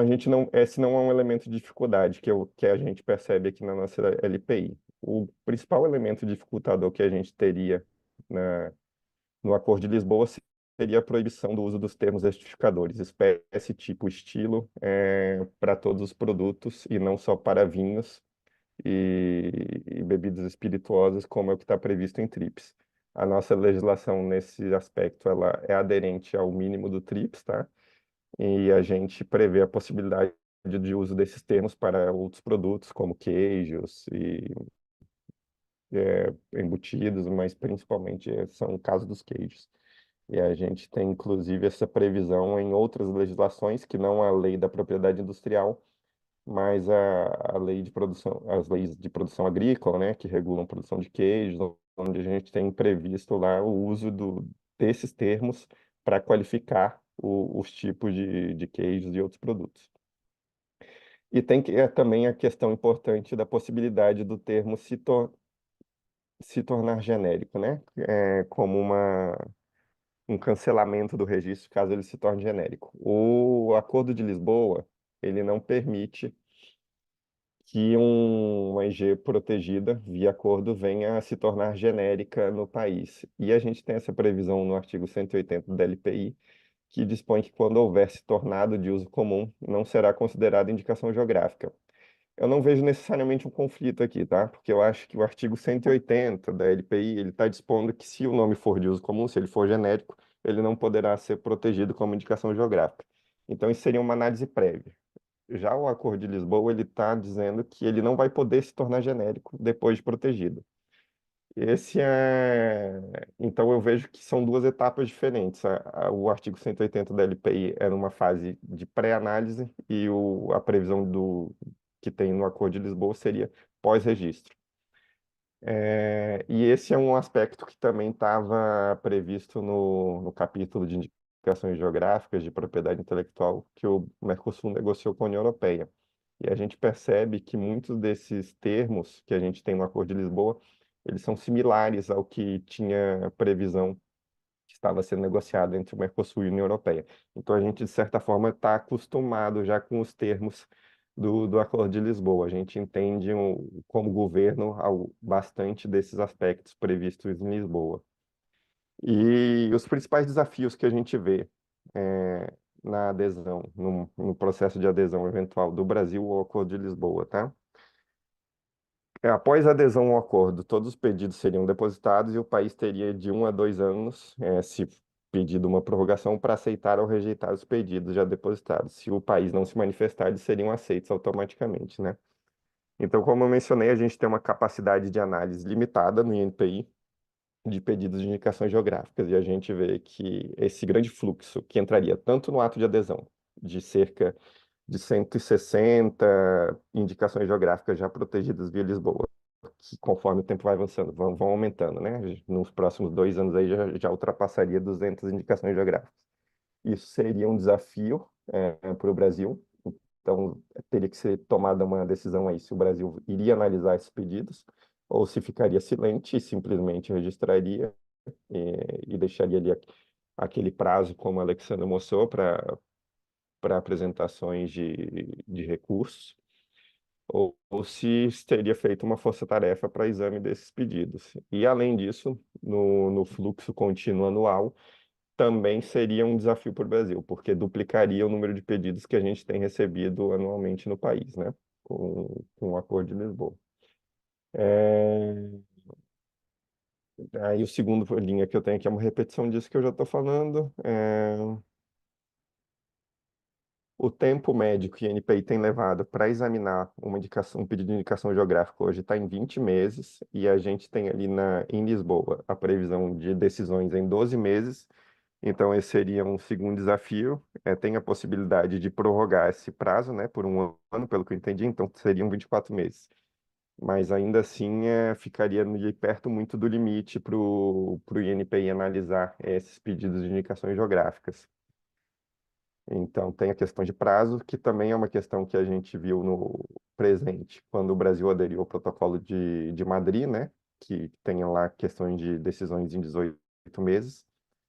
esse não é um elemento de dificuldade que a gente percebe aqui na nossa LPI. O principal elemento dificultador que a gente teria no Acordo de Lisboa seria a proibição do uso dos termos retificadores, espécie, tipo, estilo, para todos os produtos e não só para vinhos e bebidas espirituosas, como é o que está previsto em TRIPS. A nossa legislação nesse aspecto ela é aderente ao mínimo do TRIPS, tá? E a gente prevê a possibilidade de uso desses termos para outros produtos, como queijos e embutidos, mas principalmente são o caso dos queijos. E a gente tem, inclusive, essa previsão em outras legislações, que não a lei da propriedade industrial, mas a lei de produção, as leis de produção agrícola, né, que regulam a produção de queijos, onde a gente tem previsto lá o uso desses termos para qualificar os tipos de queijos e outros produtos. E tem também a questão importante da possibilidade do termo se tornar genérico, né, como um cancelamento do registro caso ele se torne genérico. O Acordo de Lisboa, ele não permite que uma IG protegida, via acordo, venha a se tornar genérica no país. E a gente tem essa previsão no artigo 180 da LPI, que dispõe que quando houver se tornado de uso comum, não será considerada indicação geográfica. Eu não vejo necessariamente um conflito aqui, tá? Porque eu acho que o artigo 180 da LPI, ele está dispondo que se o nome for de uso comum, se ele for genérico, ele não poderá ser protegido como indicação geográfica. Então, isso seria uma análise prévia. Já o Acordo de Lisboa, ele está dizendo que ele não vai poder se tornar genérico depois de protegido. Então, eu vejo que são duas etapas diferentes. O artigo 180 da LPI é numa fase de pré-análise e a previsão que tem no Acordo de Lisboa seria pós-registro. E esse é um aspecto que também estava previsto no capítulo de indicações geográficas de propriedade intelectual que o Mercosul negociou com a União Europeia. E a gente percebe que muitos desses termos que a gente tem no Acordo de Lisboa, eles são similares ao que tinha previsão que estava sendo negociado entre o Mercosul e a União Europeia. Então, a gente, de certa forma, está acostumado já com os termos do Acordo de Lisboa. A gente entende, como governo, bastante desses aspectos previstos em Lisboa. E os principais desafios que a gente vê na adesão, no processo de adesão eventual do Brasil ao Acordo de Lisboa, tá? Após a adesão ao acordo, todos os pedidos seriam depositados e o país teria de 1 a 2 anos, se pedido uma prorrogação, para aceitar ou rejeitar os pedidos já depositados. Se o país não se manifestar, eles seriam aceitos automaticamente, né? Então, como eu mencionei, a gente tem uma capacidade de análise limitada no INPI de pedidos de indicações geográficas, e a gente vê que esse grande fluxo, que entraria tanto no ato de adesão, de cerca de 160 indicações geográficas já protegidas via Lisboa, que conforme o tempo vai avançando, vão aumentando, né? Nos próximos 2 anos aí já ultrapassaria 200 indicações geográficas. Isso seria um desafio para o Brasil, então teria que ser tomada uma decisão aí se o Brasil iria analisar esses pedidos ou se ficaria silente e simplesmente registraria e deixaria ali aquele prazo, como a Alexandra mostrou, para apresentações de recursos, ou se teria feito uma força-tarefa para exame desses pedidos. E, além disso, no fluxo contínuo anual, também seria um desafio para o Brasil, porque duplicaria o número de pedidos que a gente tem recebido anualmente no país, né? Com o Acordo de Lisboa. Aí, o segundo linha que eu tenho aqui é uma repetição disso que eu já estou falando. O tempo médio que o INPI tem levado para examinar um pedido de indicação geográfica hoje está em 20 meses, e a gente tem ali em Lisboa a previsão de decisões em 12 meses, então esse seria um segundo desafio. Tem a possibilidade de prorrogar esse prazo, né, por 1 ano, pelo que eu entendi, então seriam 24 meses. Mas ainda assim ficaria perto muito do limite para o INPI analisar esses pedidos de indicações geográficas. Então, tem a questão de prazo, que também é uma questão que a gente viu no presente, quando o Brasil aderiu ao protocolo de Madrid, né? Que tem lá questões de decisões em 18 meses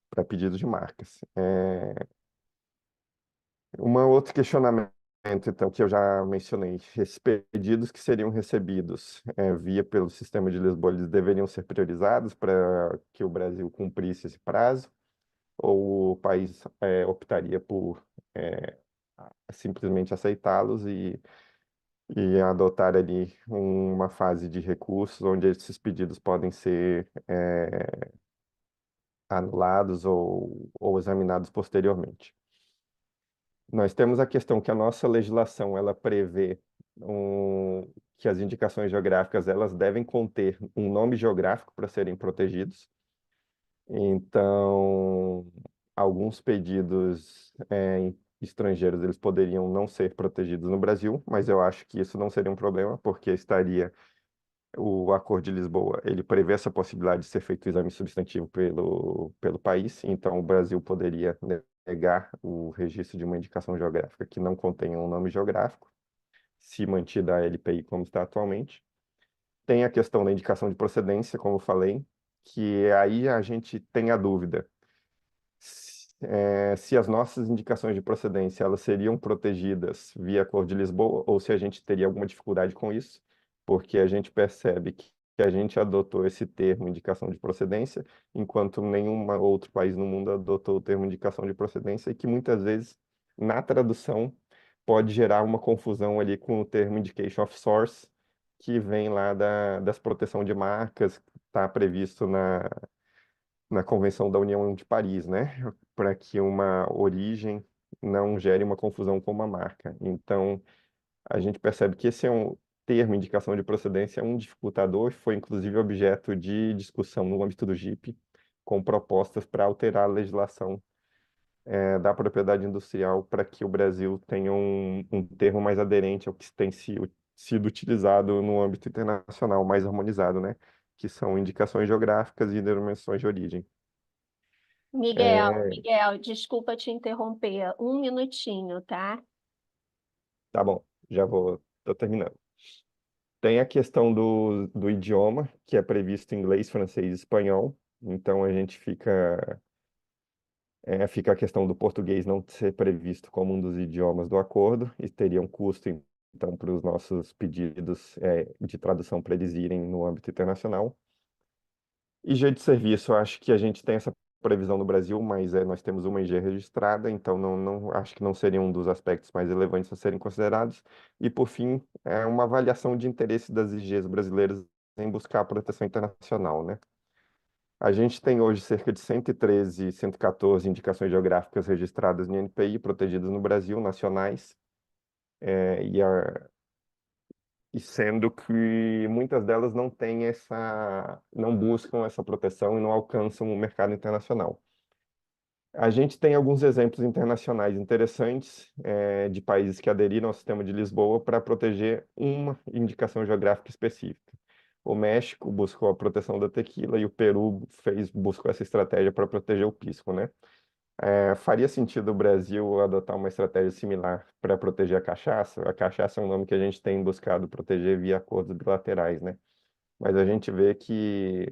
para pedidos de marcas. Outro questionamento, então, que eu já mencionei, esses pedidos que seriam recebidos via pelo sistema de Lisboa, eles deveriam ser priorizados para que o Brasil cumprisse esse prazo? ou o país optaria por simplesmente aceitá-los e adotar ali uma fase de recursos onde esses pedidos podem ser anulados ou examinados posteriormente. Nós temos a questão que a nossa legislação ela prevê que as indicações geográficas elas devem conter um nome geográfico para serem protegidos. Então, alguns pedidos estrangeiros eles poderiam não ser protegidos no Brasil, mas eu acho que isso não seria um problema, porque estaria o Acordo de Lisboa, ele prevê essa possibilidade de ser feito o exame substantivo pelo país, então o Brasil poderia negar o registro de uma indicação geográfica que não contenha um nome geográfico, se mantida a LPI como está atualmente. Tem a questão da indicação de procedência, como eu falei, que aí a gente tem a dúvida se as nossas indicações de procedência elas seriam protegidas via Acordo de Lisboa ou se a gente teria alguma dificuldade com isso, porque a gente percebe que a gente adotou esse termo indicação de procedência, enquanto nenhum outro país no mundo adotou o termo indicação de procedência e que muitas vezes na tradução pode gerar uma confusão ali com o termo indication of source, que vem lá das proteção de marcas, está previsto na Convenção da União de Paris, né? Para que uma origem não gere uma confusão com uma marca. Então, a gente percebe que esse é um termo, indicação de procedência, é um dificultador, foi inclusive objeto de discussão no âmbito do GIP, com propostas para alterar a legislação da propriedade industrial para que o Brasil tenha um termo mais aderente ao que tem sido utilizado no âmbito internacional, mais harmonizado, né? Que são indicações geográficas e denominações de origem. Miguel, desculpa te interromper. Um minutinho, tá? Tá bom, tô terminando. Tem a questão do idioma, que é previsto em inglês, francês e espanhol. Então a gente fica a questão do português não ser previsto como um dos idiomas do acordo e teria um custo, então, para os nossos pedidos de tradução para eles irem no âmbito internacional. IG de serviço, eu acho que a gente tem essa previsão no Brasil, mas nós temos uma IG registrada, então acho que não seria um dos aspectos mais relevantes a serem considerados. E, por fim, é uma avaliação de interesse das IGs brasileiras em buscar a proteção internacional, né? A gente tem hoje cerca de 113, 114 indicações geográficas registradas no INPI, protegidas no Brasil, nacionais, e sendo que muitas delas não buscam essa proteção e não alcançam o mercado internacional. A gente tem alguns exemplos internacionais interessantes de países que aderiram ao sistema de Lisboa para proteger uma indicação geográfica específica. O México buscou a proteção da tequila e o Peru buscou essa estratégia para proteger o pisco, né? Faria sentido o Brasil adotar uma estratégia similar para proteger a cachaça? A cachaça é um nome que a gente tem buscado proteger via acordos bilaterais, né? Mas a gente vê que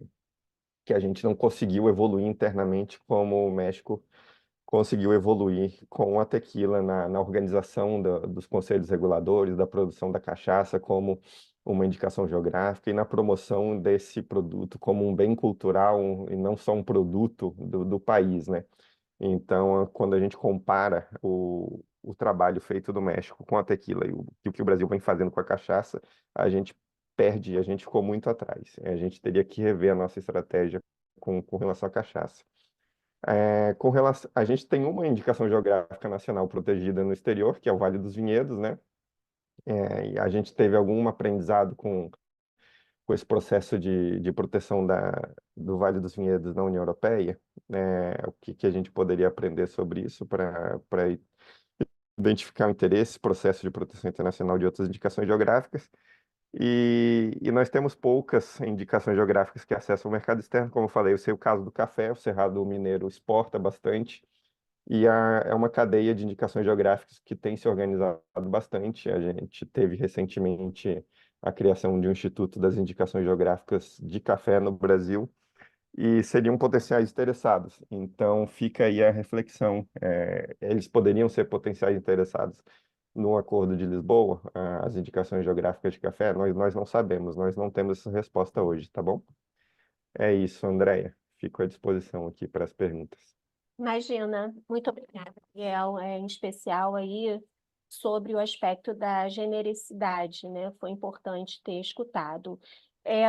a gente não conseguiu evoluir internamente como o México conseguiu evoluir com a tequila na organização dos conselhos reguladores, da produção da cachaça como uma indicação geográfica e na promoção desse produto como um bem cultural e não só um produto do país, né? Então, quando a gente compara o trabalho feito do México com a tequila e o que o Brasil vem fazendo com a cachaça, a gente perde, a gente ficou muito atrás. A gente teria que rever a nossa estratégia com relação à cachaça. A gente tem uma indicação geográfica nacional protegida no exterior, que é o Vale dos Vinhedos, né? E a gente teve algum aprendizado com esse processo de proteção do Vale dos Vinhedos na União Europeia, né? O que a gente poderia aprender sobre isso para identificar o interesse, processo de proteção internacional de outras indicações geográficas. E nós temos poucas indicações geográficas que acessam o mercado externo, como eu falei, eu sei o caso do café, o Cerrado Mineiro exporta bastante, e é uma cadeia de indicações geográficas que tem se organizado bastante. A gente teve recentemente a criação de um Instituto das Indicações Geográficas de Café no Brasil, e seriam potenciais interessados. Então, fica aí a reflexão. Eles poderiam ser potenciais interessados no Acordo de Lisboa, as indicações geográficas de café? Nós não sabemos, nós não temos essa resposta hoje, tá bom? É isso, Andréia. Fico à disposição aqui para as perguntas. Imagina, muito obrigada, Miguel, em especial aí sobre o aspecto da genericidade, né? Foi importante ter escutado.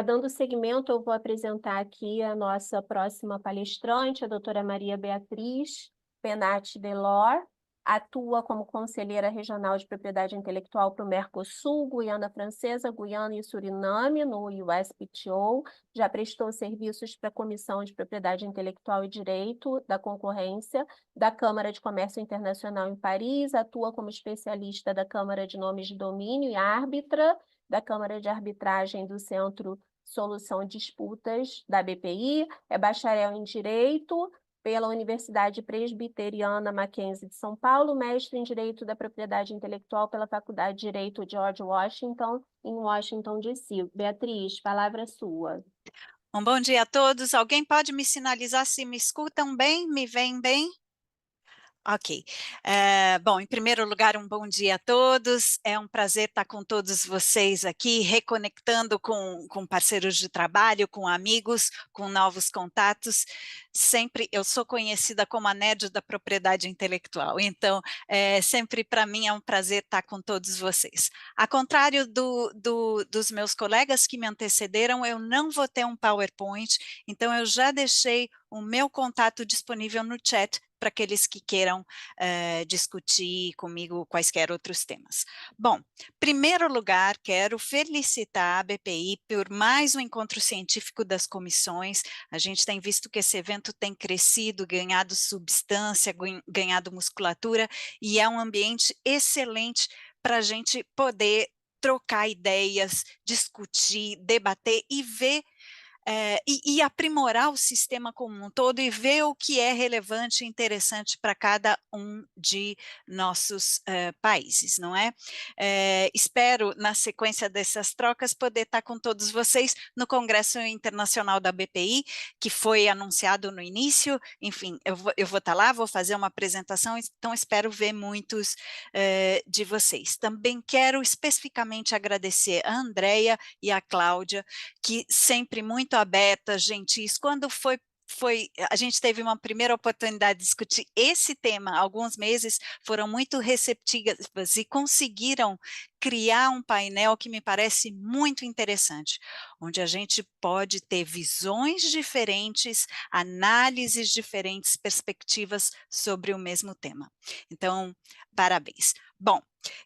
Dando seguimento, eu vou apresentar aqui a nossa próxima palestrante, a doutora Maria Beatriz Penati Delor, atua como conselheira regional de propriedade intelectual para o Mercosul, Guiana Francesa, Guiana e Suriname, no USPTO, já prestou serviços para a Comissão de Propriedade Intelectual e Direito da Concorrência da Câmara de Comércio Internacional em Paris, atua como especialista da Câmara de Nomes de Domínio e árbitra da Câmara de Arbitragem do Centro Solução de Disputas da BPI, é bacharel em Direito pela Universidade Presbiteriana Mackenzie de São Paulo, mestre em Direito da Propriedade Intelectual pela Faculdade de Direito George Washington, em Washington, D.C. Beatriz, palavra sua. Bom dia a todos. Alguém pode me sinalizar se me escutam bem, me veem bem? Ok. Bom, em primeiro lugar, um bom dia a todos. É um prazer estar com todos vocês aqui, reconectando com parceiros de trabalho, com amigos, com novos contatos. Sempre, eu sou conhecida como a nerd da propriedade intelectual, então, sempre para mim é um prazer estar com todos vocês. A contrário dos meus colegas que me antecederam, eu não vou ter um PowerPoint, então eu já deixei o meu contato disponível no chat para aqueles que queiram discutir comigo quaisquer outros temas. Bom, em primeiro lugar, quero felicitar a BPI por mais um encontro científico das comissões. A gente tem visto que esse evento tem crescido, ganhado substância, ganhado musculatura, e é um ambiente excelente para a gente poder trocar ideias, discutir, debater e ver e aprimorar o sistema como um todo e ver o que é relevante e interessante para cada um de nossos países, não é? Espero, na sequência dessas trocas, poder estar com todos vocês no Congresso Internacional da BPI, que foi anunciado no início. Enfim, eu vou estar lá, vou fazer uma apresentação, então espero ver muitos de vocês. Também quero especificamente agradecer a Andrea e a Cláudia, que sempre muito abertas, gentis. Quando a gente teve uma primeira oportunidade de discutir esse tema há alguns meses, foram muito receptivas e conseguiram criar um painel que me parece muito interessante, onde a gente pode ter visões diferentes, análises diferentes, perspectivas sobre o mesmo tema. Então, parabéns. Bom,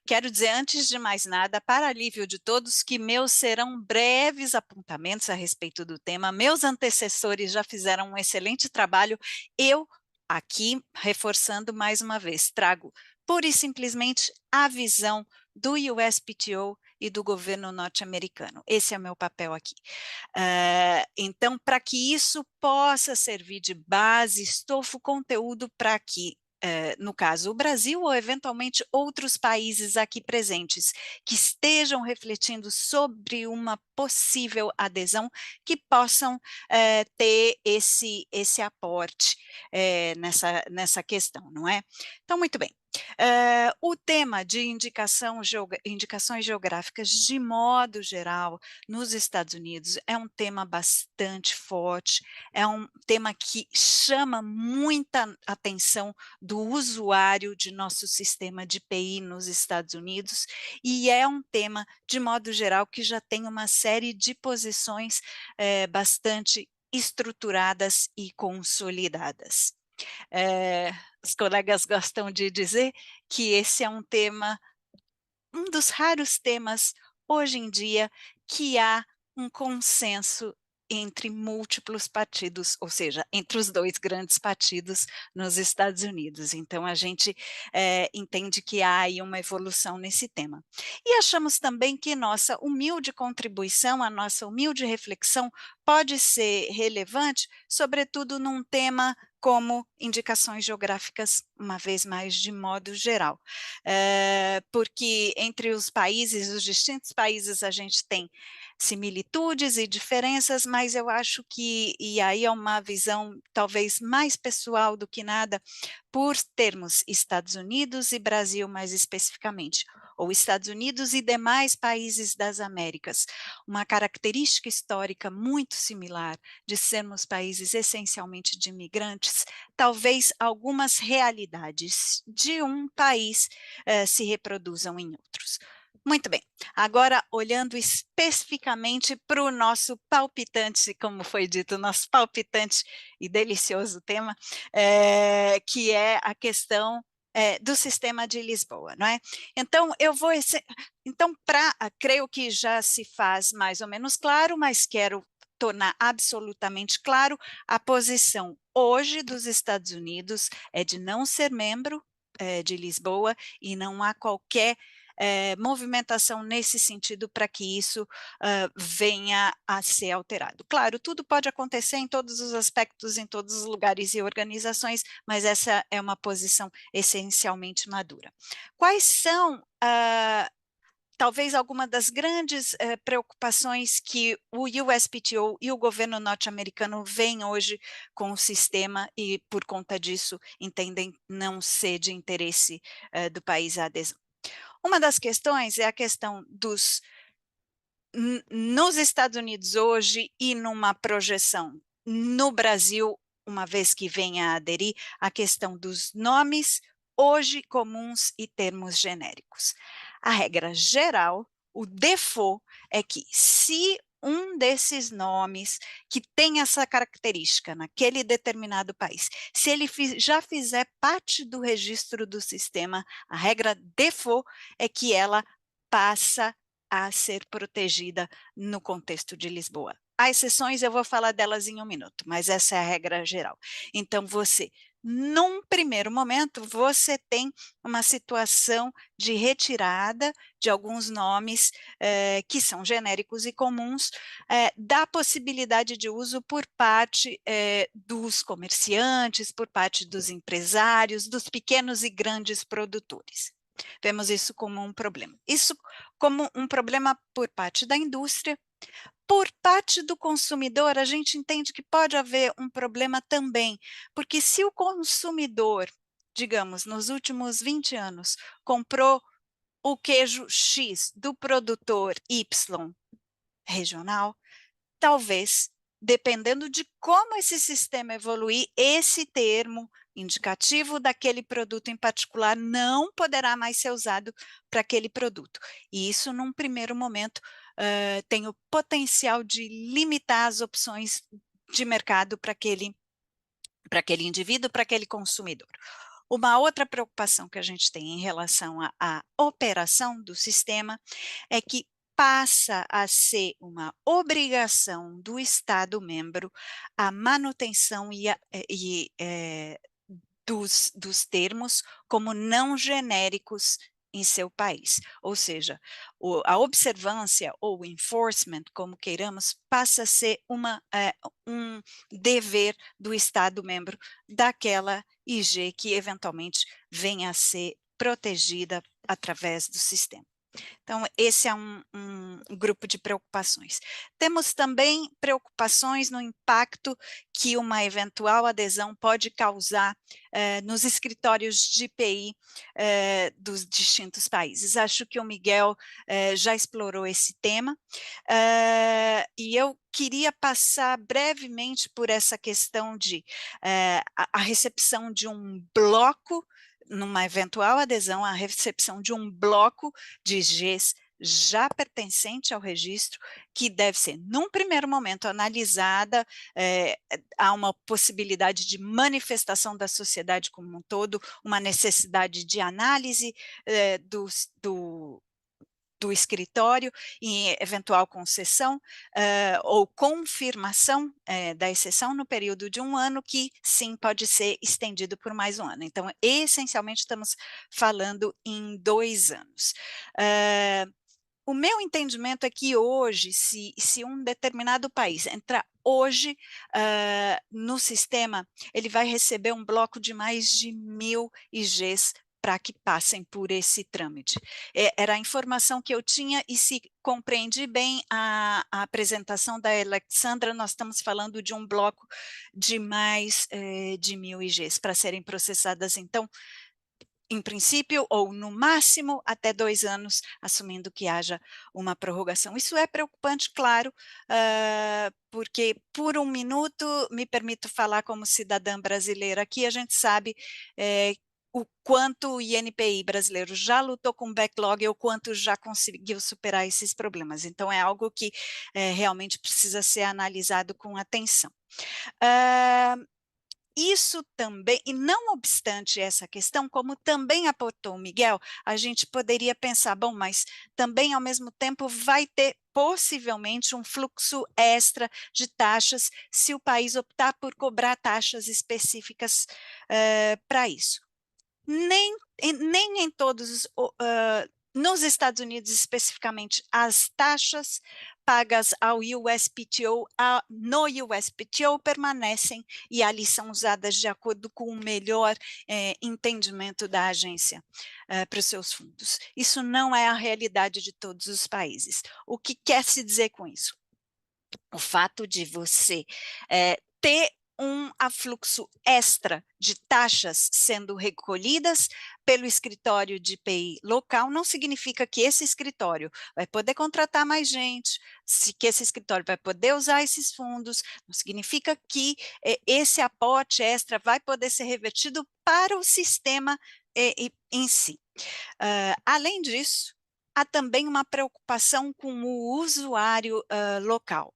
quero dizer, antes de mais nada, para alívio de todos, que meus serão breves apontamentos a respeito do tema. Meus antecessores já fizeram um excelente trabalho. Eu, aqui, reforçando mais uma vez, trago pura e simplesmente a visão do USPTO e do governo norte-americano. Esse é o meu papel aqui. Então, para que isso possa servir de base, estofo, conteúdo para que no caso o Brasil ou eventualmente outros países aqui presentes que estejam refletindo sobre uma possível adesão, que possam ter esse aporte nessa questão, não é? Então, muito bem. O tema de indicações geográficas, de modo geral, nos Estados Unidos, é um tema bastante forte, é um tema que chama muita atenção do usuário de nosso sistema de PI nos Estados Unidos, e é um tema, de modo geral, que já tem uma série de posições bastante estruturadas e consolidadas. Os colegas gostam de dizer que esse é um tema, um dos raros temas hoje em dia que há um consenso entre múltiplos partidos, ou seja, entre os dois grandes partidos nos Estados Unidos. Então, a gente entende que há aí uma evolução nesse tema. E achamos também que nossa humilde contribuição, a nossa humilde reflexão pode ser relevante, sobretudo num tema como indicações geográficas, uma vez mais de modo geral. Porque entre os países, os distintos países, a gente tem similitudes e diferenças, mas eu acho que, e aí é uma visão talvez mais pessoal do que nada, por termos Estados Unidos e Brasil mais especificamente, ou Estados Unidos e demais países das Américas, uma característica histórica muito similar de sermos países essencialmente de imigrantes, talvez algumas realidades de um país se reproduzam em outros. Muito bem, agora olhando especificamente para o nosso palpitante, como foi dito, nosso palpitante e delicioso tema, que é a questão do sistema de Lisboa, não é? Então, creio que já se faz mais ou menos claro, mas quero tornar absolutamente claro a posição hoje dos Estados Unidos é de não ser membro de Lisboa e não há qualquer movimentação nesse sentido para que isso venha a ser alterado. Claro, tudo pode acontecer em todos os aspectos, em todos os lugares e organizações, mas essa é uma posição essencialmente madura. Quais são talvez alguma das grandes preocupações que o USPTO e o governo norte-americano veem hoje com o sistema e, por conta disso, entendem não ser de interesse do país a adesão? Uma das questões é a questão nos Estados Unidos hoje e numa projeção no Brasil, uma vez que venha a aderir, a questão dos nomes hoje comuns e termos genéricos. A regra geral, o default, é que se um desses nomes que tem essa característica naquele determinado país, se ele já fizer parte do registro do sistema, a regra default é que ela passa a ser protegida no contexto de Lisboa. Há exceções, eu vou falar delas em um minuto, mas essa é a regra geral. Então, num primeiro momento, você tem uma situação de retirada de alguns nomes que são genéricos e comuns, da possibilidade de uso por parte dos comerciantes, por parte dos empresários, dos pequenos e grandes produtores. Vemos isso como um problema. Isso como um problema por parte da indústria. Por parte do consumidor, a gente entende que pode haver um problema também, porque se o consumidor, digamos, nos últimos 20 anos, comprou o queijo X do produtor Y regional, talvez, dependendo de como esse sistema evoluir, esse termo indicativo daquele produto em particular não poderá mais ser usado para aquele produto. E isso, num primeiro momento, tem o potencial de limitar as opções de mercado para aquele indivíduo, para aquele consumidor. Uma outra preocupação que a gente tem em relação à operação do sistema é que passa a ser uma obrigação do Estado-membro a manutenção dos termos como não genéricos em seu país, ou seja, a observância ou o enforcement, como queiramos, passa a ser um dever do Estado-membro daquela IG que eventualmente venha a ser protegida através do sistema. Então, esse é um grupo de preocupações. Temos também preocupações no impacto que uma eventual adesão pode causar nos escritórios de IPI dos distintos países. Acho que o Miguel já explorou esse tema, e eu queria passar brevemente por essa questão de a recepção de um bloco, numa eventual adesão, a recepção de um bloco de Gs já pertencente ao registro, que deve ser, num primeiro momento, analisada, há uma possibilidade de manifestação da sociedade como um todo, uma necessidade de análise do escritório e eventual concessão ou confirmação da exceção no período de 1 ano, que sim pode ser estendido por mais 1 ano. Então, essencialmente, estamos falando em 2 anos. O meu entendimento é que hoje, se um determinado país entrar hoje no sistema, ele vai receber um bloco de mais de 1.000 IGs para que passem por esse trâmite. Era a informação que eu tinha, e se compreendi bem a apresentação da Alexandra, nós estamos falando de um bloco de mais de 1.000 IGs para serem processadas. Então, em princípio, ou no máximo até 2 anos, assumindo que haja uma prorrogação. Isso é preocupante, claro, porque por um minuto, me permito falar como cidadã brasileira aqui, a gente sabe o quanto o INPI brasileiro já lutou com backlog e o quanto já conseguiu superar esses problemas. Então, é algo que realmente precisa ser analisado com atenção. Isso também, e não obstante essa questão, como também apontou o Miguel, a gente poderia pensar, bom, mas também ao mesmo tempo vai ter possivelmente um fluxo extra de taxas se o país optar por cobrar taxas específicas para isso. Nem em todos nos Estados Unidos especificamente, as taxas pagas ao USPTO, no USPTO permanecem e ali são usadas de acordo com o melhor entendimento da agência para os seus fundos. Isso não é a realidade de todos os países. O que quer se dizer com isso? O fato de você ter um afluxo extra de taxas sendo recolhidas pelo escritório de IPI local não significa que esse escritório vai poder contratar mais gente, que esse escritório vai poder usar esses fundos, não significa que esse aporte extra vai poder ser revertido para o sistema em si. Além disso, há também uma preocupação com o usuário local.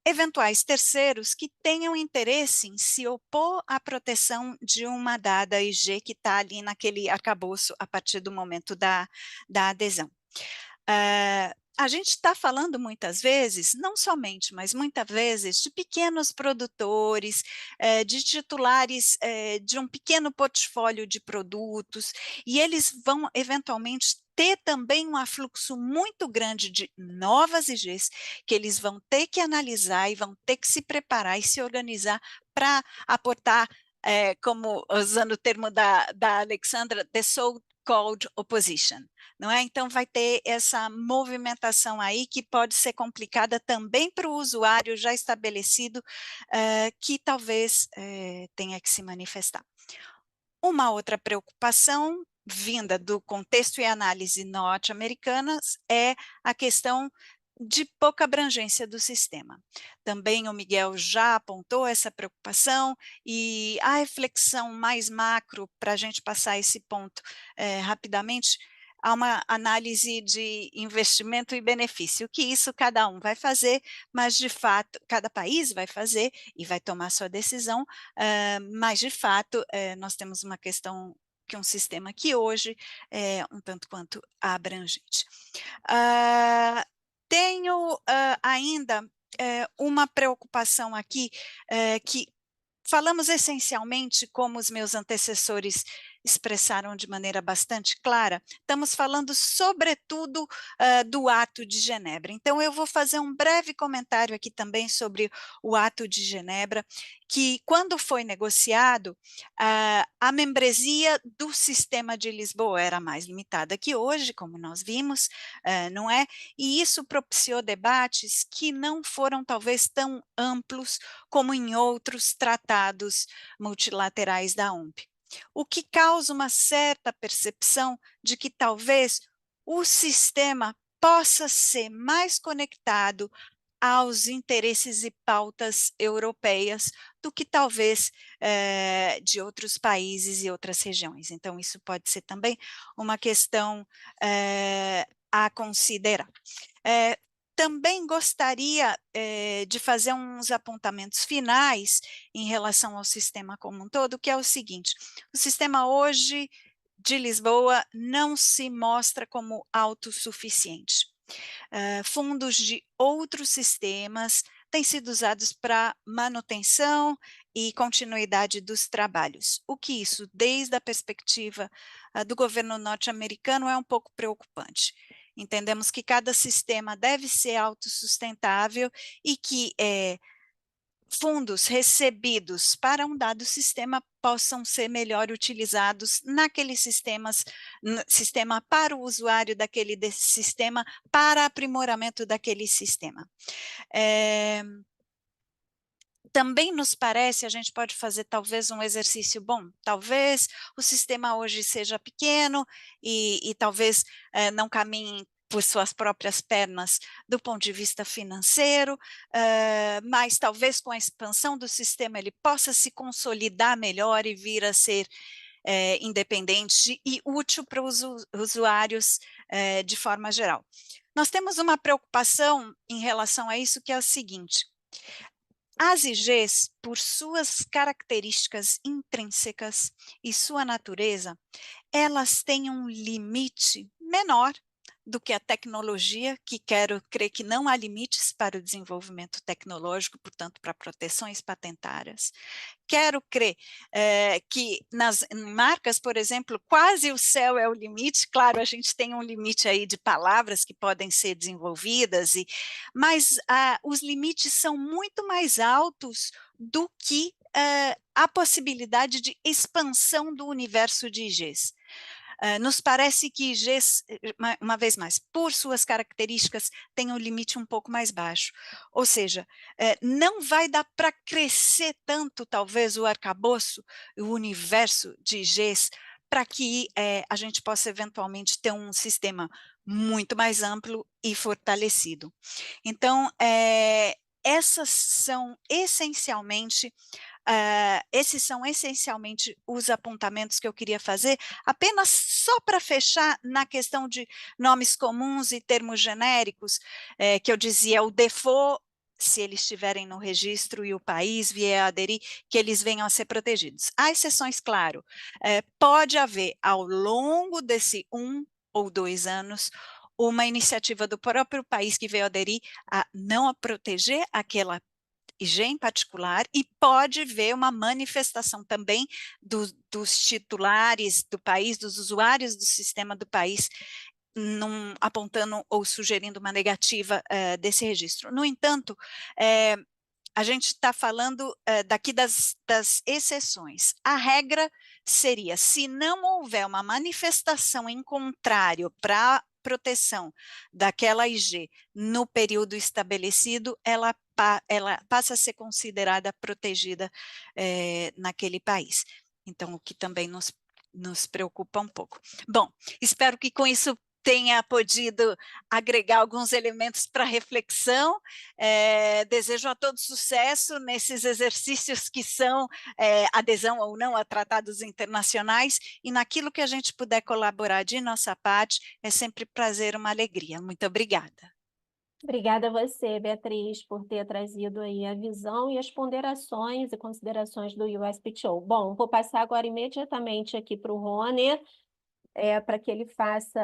Eventuais terceiros que tenham interesse em se opor à proteção de uma dada IG que está ali naquele arcabouço a partir do momento da adesão. A gente está falando muitas vezes, não somente, mas muitas vezes, de pequenos produtores, de titulares de um pequeno portfólio de produtos, e eles vão eventualmente ter também um afluxo muito grande de novas IGs, que eles vão ter que analisar e vão ter que se preparar e se organizar para aportar, como usando o termo da Alexandra, the so-called opposition. Não é? Então, vai ter essa movimentação aí que pode ser complicada também para o usuário já estabelecido, que talvez tenha que se manifestar. Uma outra preocupação vinda do contexto e análise norte-americanas é a questão de pouca abrangência do sistema. Também o Miguel já apontou essa preocupação e a reflexão mais macro, para a gente passar esse ponto rapidamente, há uma análise de investimento e benefício, que isso cada um vai fazer, mas de fato, cada país vai fazer e vai tomar sua decisão, mas de fato nós temos uma questão que um sistema que hoje é um tanto quanto abrangente. Tenho ainda uma preocupação aqui que falamos essencialmente, como os meus antecessores expressaram de maneira bastante clara, estamos falando sobretudo do Ato de Genebra. Então, eu vou fazer um breve comentário aqui também sobre o Ato de Genebra, que quando foi negociado, a membresia do sistema de Lisboa era mais limitada que hoje, como nós vimos, não é? E isso propiciou debates que não foram talvez tão amplos como em outros tratados multilaterais da OMP. O que causa uma certa percepção de que talvez o sistema possa ser mais conectado aos interesses e pautas europeias do que talvez de outros países e outras regiões. Então, isso pode ser também uma questão a considerar. Também gostaria de fazer uns apontamentos finais em relação ao sistema como um todo, que é o seguinte: o sistema hoje de Lisboa não se mostra como autossuficiente. Fundos de outros sistemas têm sido usados para manutenção e continuidade dos trabalhos. O que isso, desde a perspectiva do governo norte-americano, é um pouco preocupante. Entendemos que cada sistema deve ser autossustentável e que fundos recebidos para um dado sistema possam ser melhor utilizados naqueles sistemas, sistema para o usuário daquele sistema, para aprimoramento daquele sistema. também nos parece, a gente pode fazer talvez um exercício bom, talvez o sistema hoje seja pequeno e talvez não caminhe por suas próprias pernas do ponto de vista financeiro, mas talvez com a expansão do sistema ele possa se consolidar melhor e vir a ser independente e útil para os usuários de forma geral. Nós temos uma preocupação em relação a isso, que é o seguinte: as IGs, por suas características intrínsecas e sua natureza, elas têm um limite menor do que a tecnologia, que quero crer que não há limites para o desenvolvimento tecnológico, portanto, para proteções patentárias. Quero crer que nas marcas, por exemplo, quase o céu é o limite. Claro, a gente tem um limite aí de palavras que podem ser desenvolvidas, mas os limites são muito mais altos do que a possibilidade de expansão do universo de IGs. Nos parece que IGs, uma vez mais, por suas características, têm um limite um pouco mais baixo. Ou seja, não vai dar para crescer tanto, talvez, o arcabouço, o universo de IGs, para que a gente possa eventualmente ter um sistema muito mais amplo e fortalecido. Então, esses são essencialmente os apontamentos que eu queria fazer, apenas só para fechar na questão de nomes comuns e termos genéricos, que eu dizia, o default, se eles estiverem no registro e o país vier a aderir, que eles venham a ser protegidos. Há exceções, claro, pode haver ao longo desse 1 ou 2 anos, uma iniciativa do próprio país que veio aderir a não proteger aquela IG em particular, e pode haver uma manifestação também dos titulares do país, dos usuários do sistema do país, apontando ou sugerindo uma negativa desse registro. No entanto, a gente está falando daqui das exceções. A regra seria, se não houver uma manifestação em contrário para proteção daquela IG no período estabelecido, ela passa a ser considerada protegida naquele país. Então, o que também nos preocupa um pouco. Bom, espero que com isso tenha podido agregar alguns elementos para reflexão. Desejo a todos sucesso nesses exercícios que são adesão ou não a tratados internacionais, e naquilo que a gente puder colaborar de nossa parte, é sempre prazer, uma alegria. Muito obrigada. Obrigada a você, Beatriz, por ter trazido aí a visão e as ponderações e considerações do USPTO. Bom, vou passar agora imediatamente aqui para o Rony, para que ele faça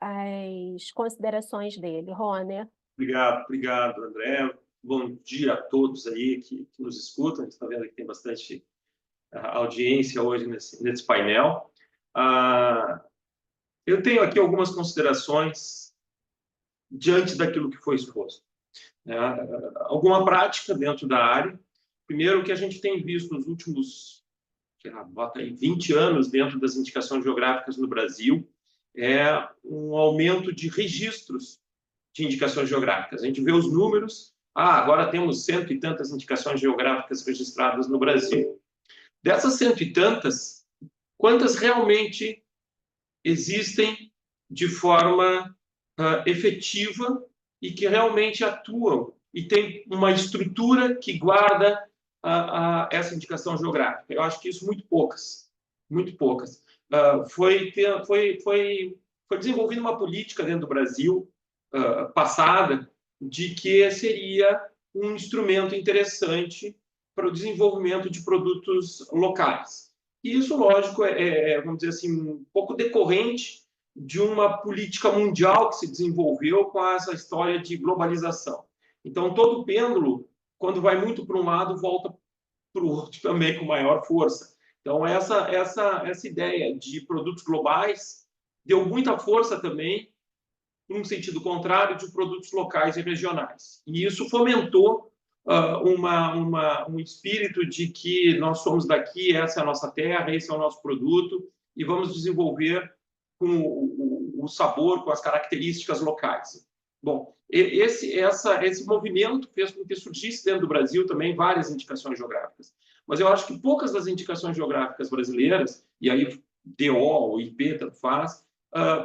as considerações dele. Rony. Obrigado, André. Bom dia a todos aí que nos escutam. A gente está vendo que tem bastante audiência hoje nesse painel. Eu tenho aqui algumas considerações diante daquilo que foi exposto. Alguma prática dentro da área. Primeiro, o que a gente tem visto nos últimos 20 anos dentro das indicações geográficas no Brasil é um aumento de registros de indicações geográficas. A gente vê os números, agora temos 100 e tantas indicações geográficas registradas no Brasil. Dessas 100 e tantas, quantas realmente existem de forma efetiva e que realmente atuam e tem uma estrutura que guarda essa indicação geográfica? Eu acho que isso muito poucas. Foi desenvolvida uma política dentro do Brasil passada de que seria um instrumento interessante para o desenvolvimento de produtos locais. E isso, lógico, vamos dizer assim, um pouco decorrente de uma política mundial que se desenvolveu com essa história de globalização. Então, todo pêndulo, quando vai muito para um lado, volta para o outro também com maior força. Então, essa ideia de produtos globais deu muita força também, num sentido contrário, de produtos locais e regionais. E isso fomentou um espírito de que nós somos daqui, essa é a nossa terra, esse é o nosso produto, e vamos desenvolver com o sabor, com as características locais. Bom, Esse movimento fez com que surgisse dentro do Brasil também várias indicações geográficas. Mas eu acho que poucas das indicações geográficas brasileiras, e aí DO ou IP, tanto faz,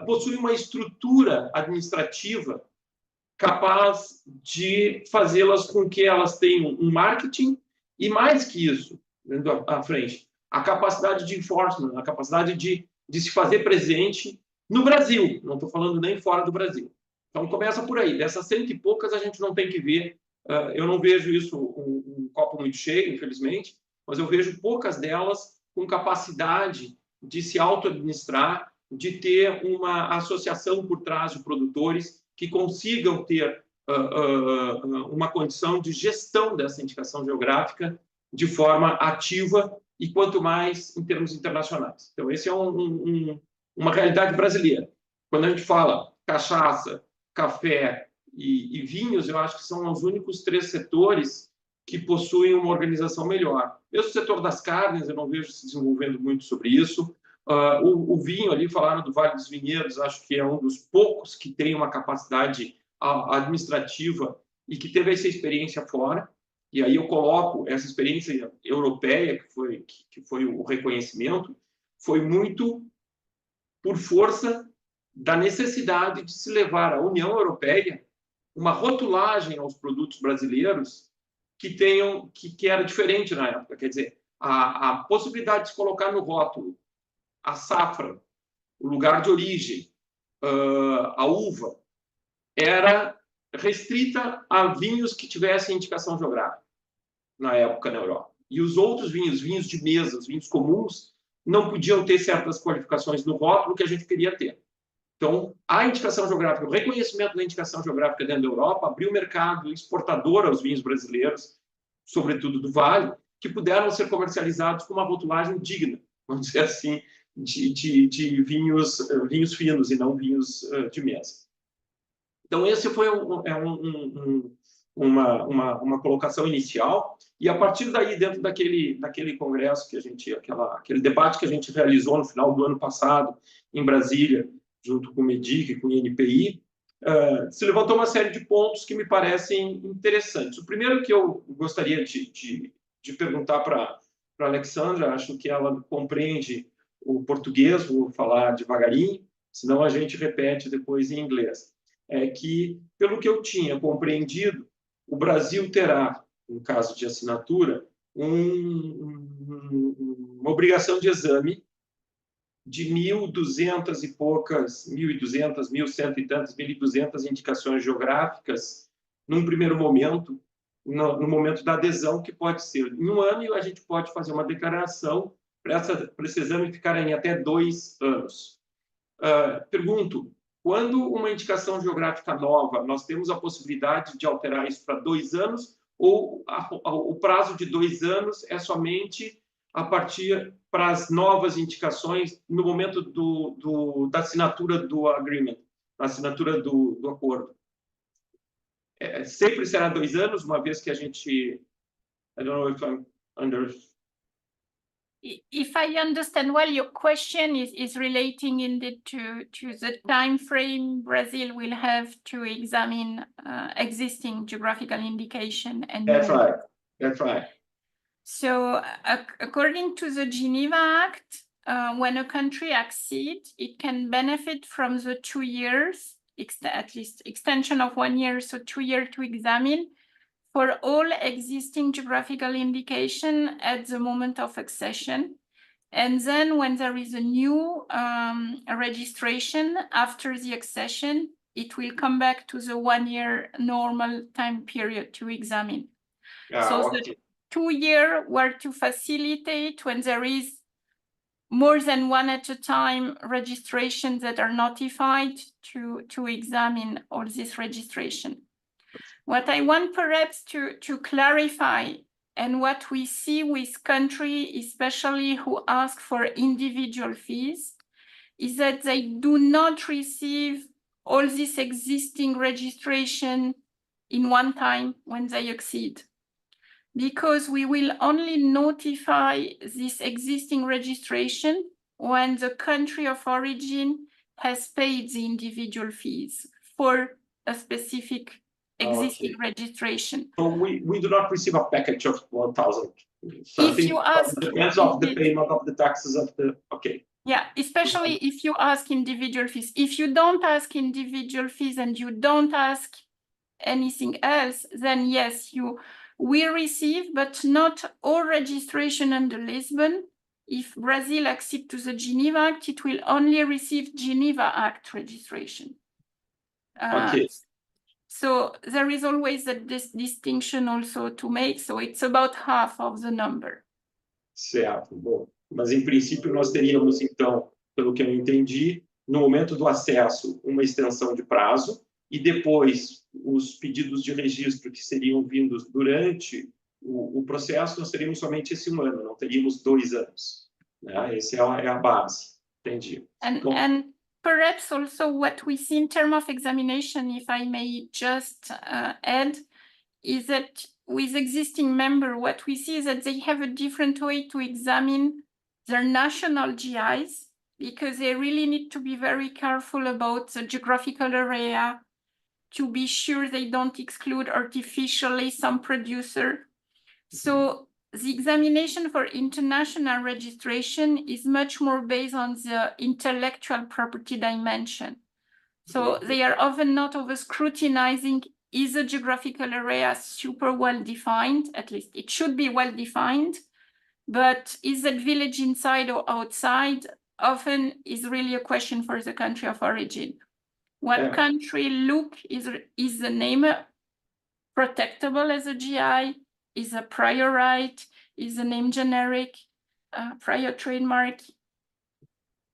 possuem uma estrutura administrativa capaz de fazê-las com que elas tenham um marketing e, mais que isso, dentro à frente, a capacidade de enforcement, a capacidade de se fazer presente no Brasil, não estou falando nem fora do Brasil. Então, começa por aí. Dessas 100 e poucas, a gente não tem que ver, eu não vejo isso um copo muito cheio, infelizmente, mas eu vejo poucas delas com capacidade de se auto-administrar, de ter uma associação por trás de produtores que consigam ter uma condição de gestão dessa indicação geográfica de forma ativa e quanto mais em termos internacionais. Então, esse é uma realidade brasileira. Quando a gente fala cachaça, café e vinhos, eu acho que são os únicos 3 setores que possuem uma organização melhor. Mesmo o setor das carnes, eu não vejo se desenvolvendo muito sobre isso. O vinho ali, falaram do Vale dos Vinhedos, acho que é um dos poucos que tem uma capacidade administrativa e que teve essa experiência fora. E aí eu coloco essa experiência europeia, que foi o reconhecimento, foi muito por força da necessidade de se levar à União Europeia uma rotulagem aos produtos brasileiros que era diferente na época. Quer dizer, a possibilidade de se colocar no rótulo a safra, o lugar de origem, a uva, era restrita a vinhos que tivessem indicação geográfica na época na Europa. E os outros vinhos de mesa, os vinhos comuns, não podiam ter certas qualificações no rótulo que a gente queria ter. Então, a indicação geográfica, o reconhecimento da indicação geográfica dentro da Europa abriu o mercado exportador aos vinhos brasileiros, sobretudo do Vale, que puderam ser comercializados com uma rotulagem digna, vamos dizer assim, de vinhos finos e não vinhos de mesa. Então, esse foi uma colocação inicial, e a partir daí, dentro daquele congresso que a gente, aquele debate que a gente realizou no final do ano passado, em Brasília, junto com o MEDIC e com o INPI, se levantou uma série de pontos que me parecem interessantes. O primeiro que eu gostaria de perguntar para a Alexandra, acho que ela compreende o português, vou falar devagarinho, senão a gente repete depois em inglês. É que, pelo que eu tinha compreendido, o Brasil terá, no caso de assinatura, uma obrigação de exame de 1.200 e poucas, 1.200, 1.100 e tantas, 1.200 indicações geográficas, num primeiro momento, no momento da adesão, que pode ser em 1 ano, e a gente pode fazer uma declaração para esse exame ficar em até 2 anos. Pergunto, quando uma indicação geográfica nova, nós temos a possibilidade de alterar isso para 2 anos, ou o prazo de 2 anos é somente a partir para as novas indicações no momento da assinatura do agreement, da assinatura do acordo? Sempre será 2 anos, uma vez que a gente... I don't know if I'm under... If I understand well, your question is relating indeed to the time frame Brazil will have to examine existing geographical indication. And That's right. That's right. So, according to the Geneva Act, when a country accedes, it can benefit from the 2 years, at least extension of 1 year, so 2 years to examine, for all existing geographical indication at the moment of accession. And then when there is a new registration after the accession, it will come back to the 1 year normal time period to examine. So okay. The 2 years were to facilitate when there is more than one at a time registrations that are notified to examine all this registration. What I want perhaps to clarify, and what we see with countries, especially who ask for individual fees, is that they do not receive all this existing registration in one time when they accede. Because we will only notify this existing registration when the country of origin has paid the individual fees for a specific existing registration. So we do not receive a package of 1,000 something. If you ask, depends on the payment of the taxes of the, okay. Yeah, especially if you ask individual fees. If you don't ask individual fees and you don't ask anything else, then yes, you will receive, but not all registration under Lisbon. If Brazil accesses to the Geneva Act, it will only receive Geneva Act registration. Okay. So there is always this distinction also to make. So it's about half of the number. Certo, bom. Mas, em princípio, nós teríamos, então, pelo que eu entendi, no momento do acesso, uma extensão de prazo, e depois os pedidos de registro que seriam vindos durante o processo, nós teríamos somente esse 1 ano, não teríamos 2 anos. Né? Essa é a base. Entendi. And perhaps also what we see in terms of examination, if I may just add, is that with existing member, what we see is that they have a different way to examine their national GIs, because they really need to be very careful about the geographical area to be sure they don't exclude artificially some producer. So the examination for international registration is much more based on the intellectual property dimension. So they are often not over scrutinizing, is the geographical area super well defined? At least it should be well defined. But is that village inside or outside? Often is really a question for the country of origin. What country look is the name protectable as a GI? Is a prior right? Is the name generic? Prior trademark?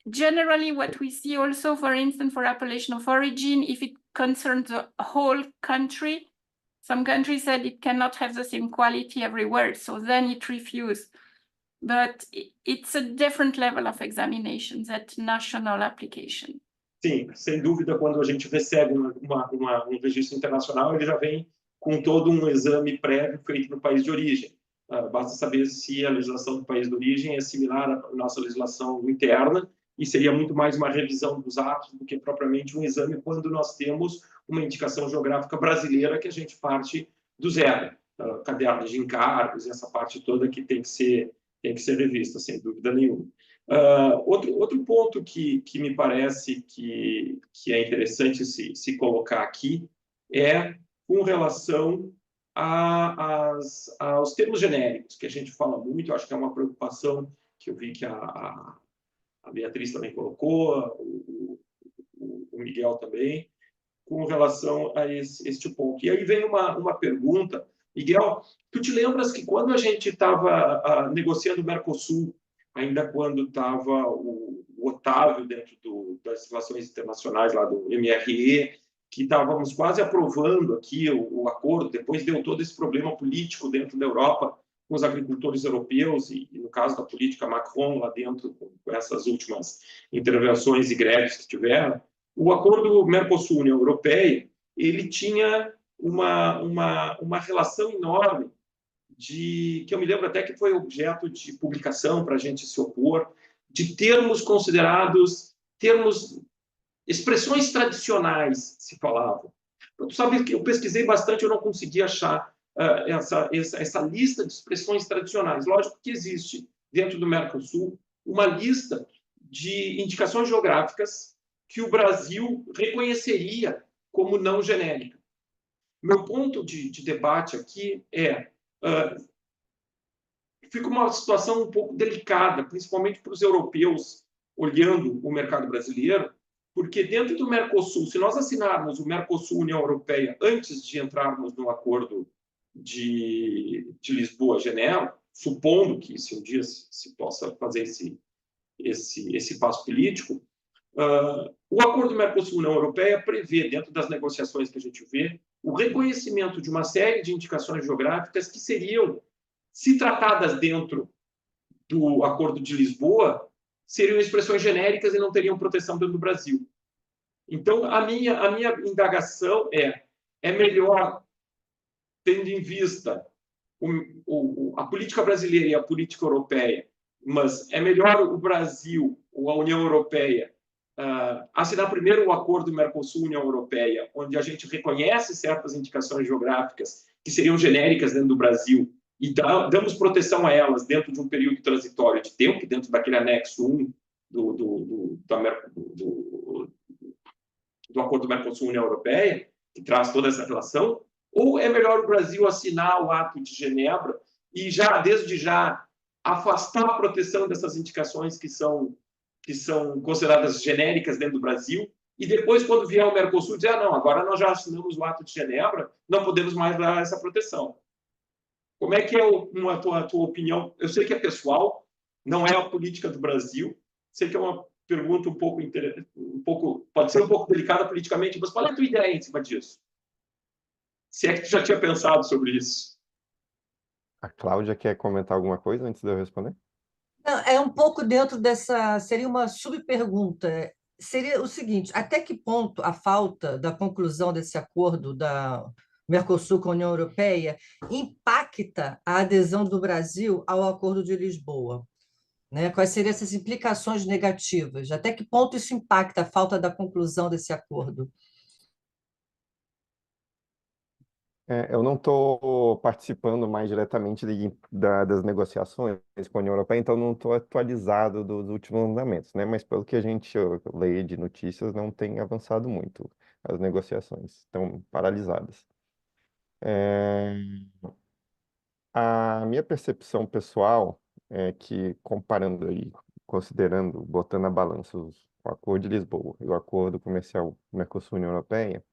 Generally, what we see also, for instance, for appellation of origin, if it concerns the whole country, some countries said it cannot have the same quality everywhere, so then it refused. But it's a different level of examination, that national application. Sim, sem dúvida, quando a gente recebe um registro internacional, ele já vem com todo um exame prévio feito no país de origem. Basta saber se a legislação do país de origem é similar à nossa legislação interna, e seria muito mais uma revisão dos atos do que propriamente um exame quando nós temos uma indicação geográfica brasileira que a gente parte do zero. Caderno de encargos, essa parte toda que tem que ser revista, sem dúvida nenhuma. Outro ponto que me parece que é interessante se colocar aqui é com relação aos termos genéricos, que a gente fala muito, acho que é uma preocupação que eu vi que a Beatriz também colocou, o Miguel também, com relação a este ponto. E aí vem uma pergunta. Miguel, tu te lembras que quando a gente estava negociando o Mercosul, ainda quando estava o Otávio dentro das relações internacionais lá do MRE, que estávamos quase aprovando aqui o acordo, depois deu todo esse problema político dentro da Europa com os agricultores europeus e no caso da política Macron lá dentro, com essas últimas intervenções e greves que tiveram, o acordo Mercosul-União Europeia, ele tinha uma relação enorme que eu me lembro até que foi objeto de publicação para a gente se opor, de termos considerados expressões tradicionais, se falavam. Tu sabe que eu pesquisei bastante, eu não consegui achar essa lista de expressões tradicionais. Lógico que existe, dentro do Mercosul, uma lista de indicações geográficas que o Brasil reconheceria como não genérica. Meu ponto de debate aqui fica uma situação um pouco delicada, principalmente para os europeus olhando o mercado brasileiro, porque dentro do Mercosul, se nós assinarmos o Mercosul-União Europeia antes de entrarmos no acordo de Lisboa-Genebra, supondo que um dia se possa fazer esse passo político, o acordo Mercosul-União Europeia prevê, dentro das negociações que a gente vê, o reconhecimento de uma série de indicações geográficas que seriam, se tratadas dentro do Acordo de Lisboa, seriam expressões genéricas e não teriam proteção dentro do Brasil. Então, a minha indagação é melhor, tendo em vista a política brasileira e a política europeia, mas é melhor o Brasil ou a União Europeia assinar primeiro o acordo Mercosul-União Europeia, onde a gente reconhece certas indicações geográficas que seriam genéricas dentro do Brasil e damos proteção a elas dentro de um período transitório de tempo, dentro daquele anexo 1 do acordo Mercosul-União Europeia, que traz toda essa relação, ou é melhor o Brasil assinar o Ato de Genebra e já, desde já, afastar a proteção dessas indicações que são consideradas genéricas dentro do Brasil, e depois, quando vier o Mercosul, dizer, não, agora nós já assinamos o Ato de Genebra, não podemos mais dar essa proteção. Como é que é a tua opinião? Eu sei que é pessoal, não é a política do Brasil, sei que é uma pergunta um pouco pode ser um pouco delicada politicamente, mas qual é a tua ideia em cima disso? Se é que tu já tinha pensado sobre isso. A Cláudia quer comentar alguma coisa antes de eu responder? Não, é um pouco dentro dessa, seria uma subpergunta. Seria o seguinte, até que ponto a falta da conclusão desse acordo da Mercosul com a União Europeia impacta a adesão do Brasil ao Acordo de Lisboa? Né? Quais seriam essas implicações negativas? Até que ponto isso impacta a falta da conclusão desse acordo? Eu não estou participando mais diretamente das negociações com a União Europeia, então não estou atualizado dos últimos andamentos, né? Mas pelo que a gente lê de notícias, não tem avançado muito. As negociações estão paralisadas. A minha percepção pessoal é que, comparando aí, considerando, botando na balança o Acordo de Lisboa e o Acordo Comercial Mercosul-União Europeia,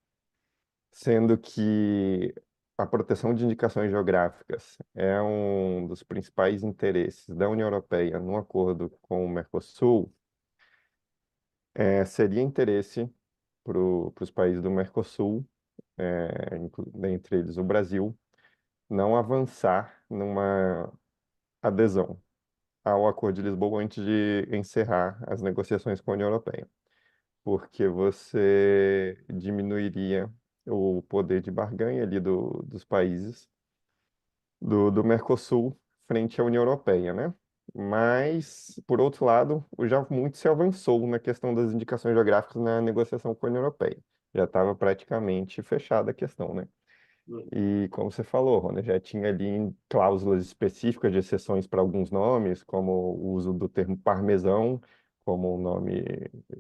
sendo que a proteção de indicações geográficas é um dos principais interesses da União Europeia no acordo com o Mercosul, seria interesse para os países do Mercosul, dentre eles o Brasil, não avançar numa adesão ao Acordo de Lisboa antes de encerrar as negociações com a União Europeia, porque você diminuiria o poder de barganha ali dos países do Mercosul frente à União Europeia, né? Mas, por outro lado, já muito se avançou na questão das indicações geográficas na negociação com a União Europeia. Já estava praticamente fechada a questão, né? E, como você falou, Rony, já tinha ali cláusulas específicas de exceções para alguns nomes, como o uso do termo parmesão como um nome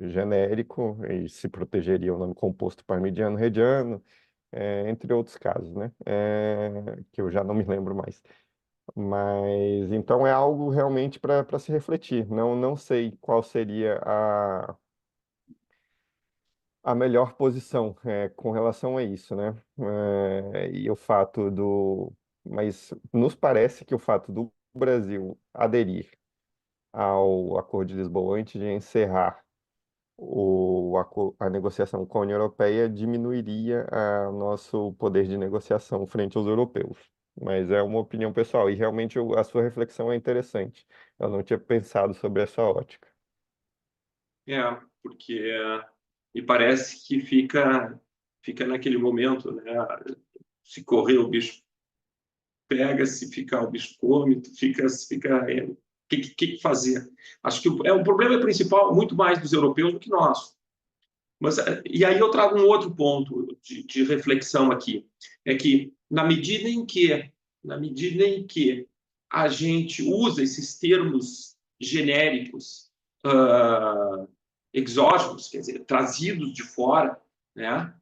genérico, e se protegeria o nome composto parmigiano reggiano, entre outros casos, né? Que eu já não me lembro mais. Mas, então, é algo realmente para se refletir. Não sei qual seria a melhor posição com relação a isso, né? E o fato Mas nos parece que o fato do Brasil aderir ao Acordo de Lisboa antes de encerrar a negociação com a União Europeia diminuiria o nosso poder de negociação frente aos europeus. Mas é uma opinião pessoal, e realmente a sua reflexão é interessante. Eu não tinha pensado sobre essa ótica. Porque me parece que fica naquele momento, né? Se correr, o bicho pega, se ficar, o bicho come, o que fazer? Acho que o problema principal, muito mais dos europeus do que nosso. E aí eu trago um outro ponto de reflexão aqui, é que na medida em que a gente usa esses termos genéricos, exógenos, quer dizer, trazidos de fora, né?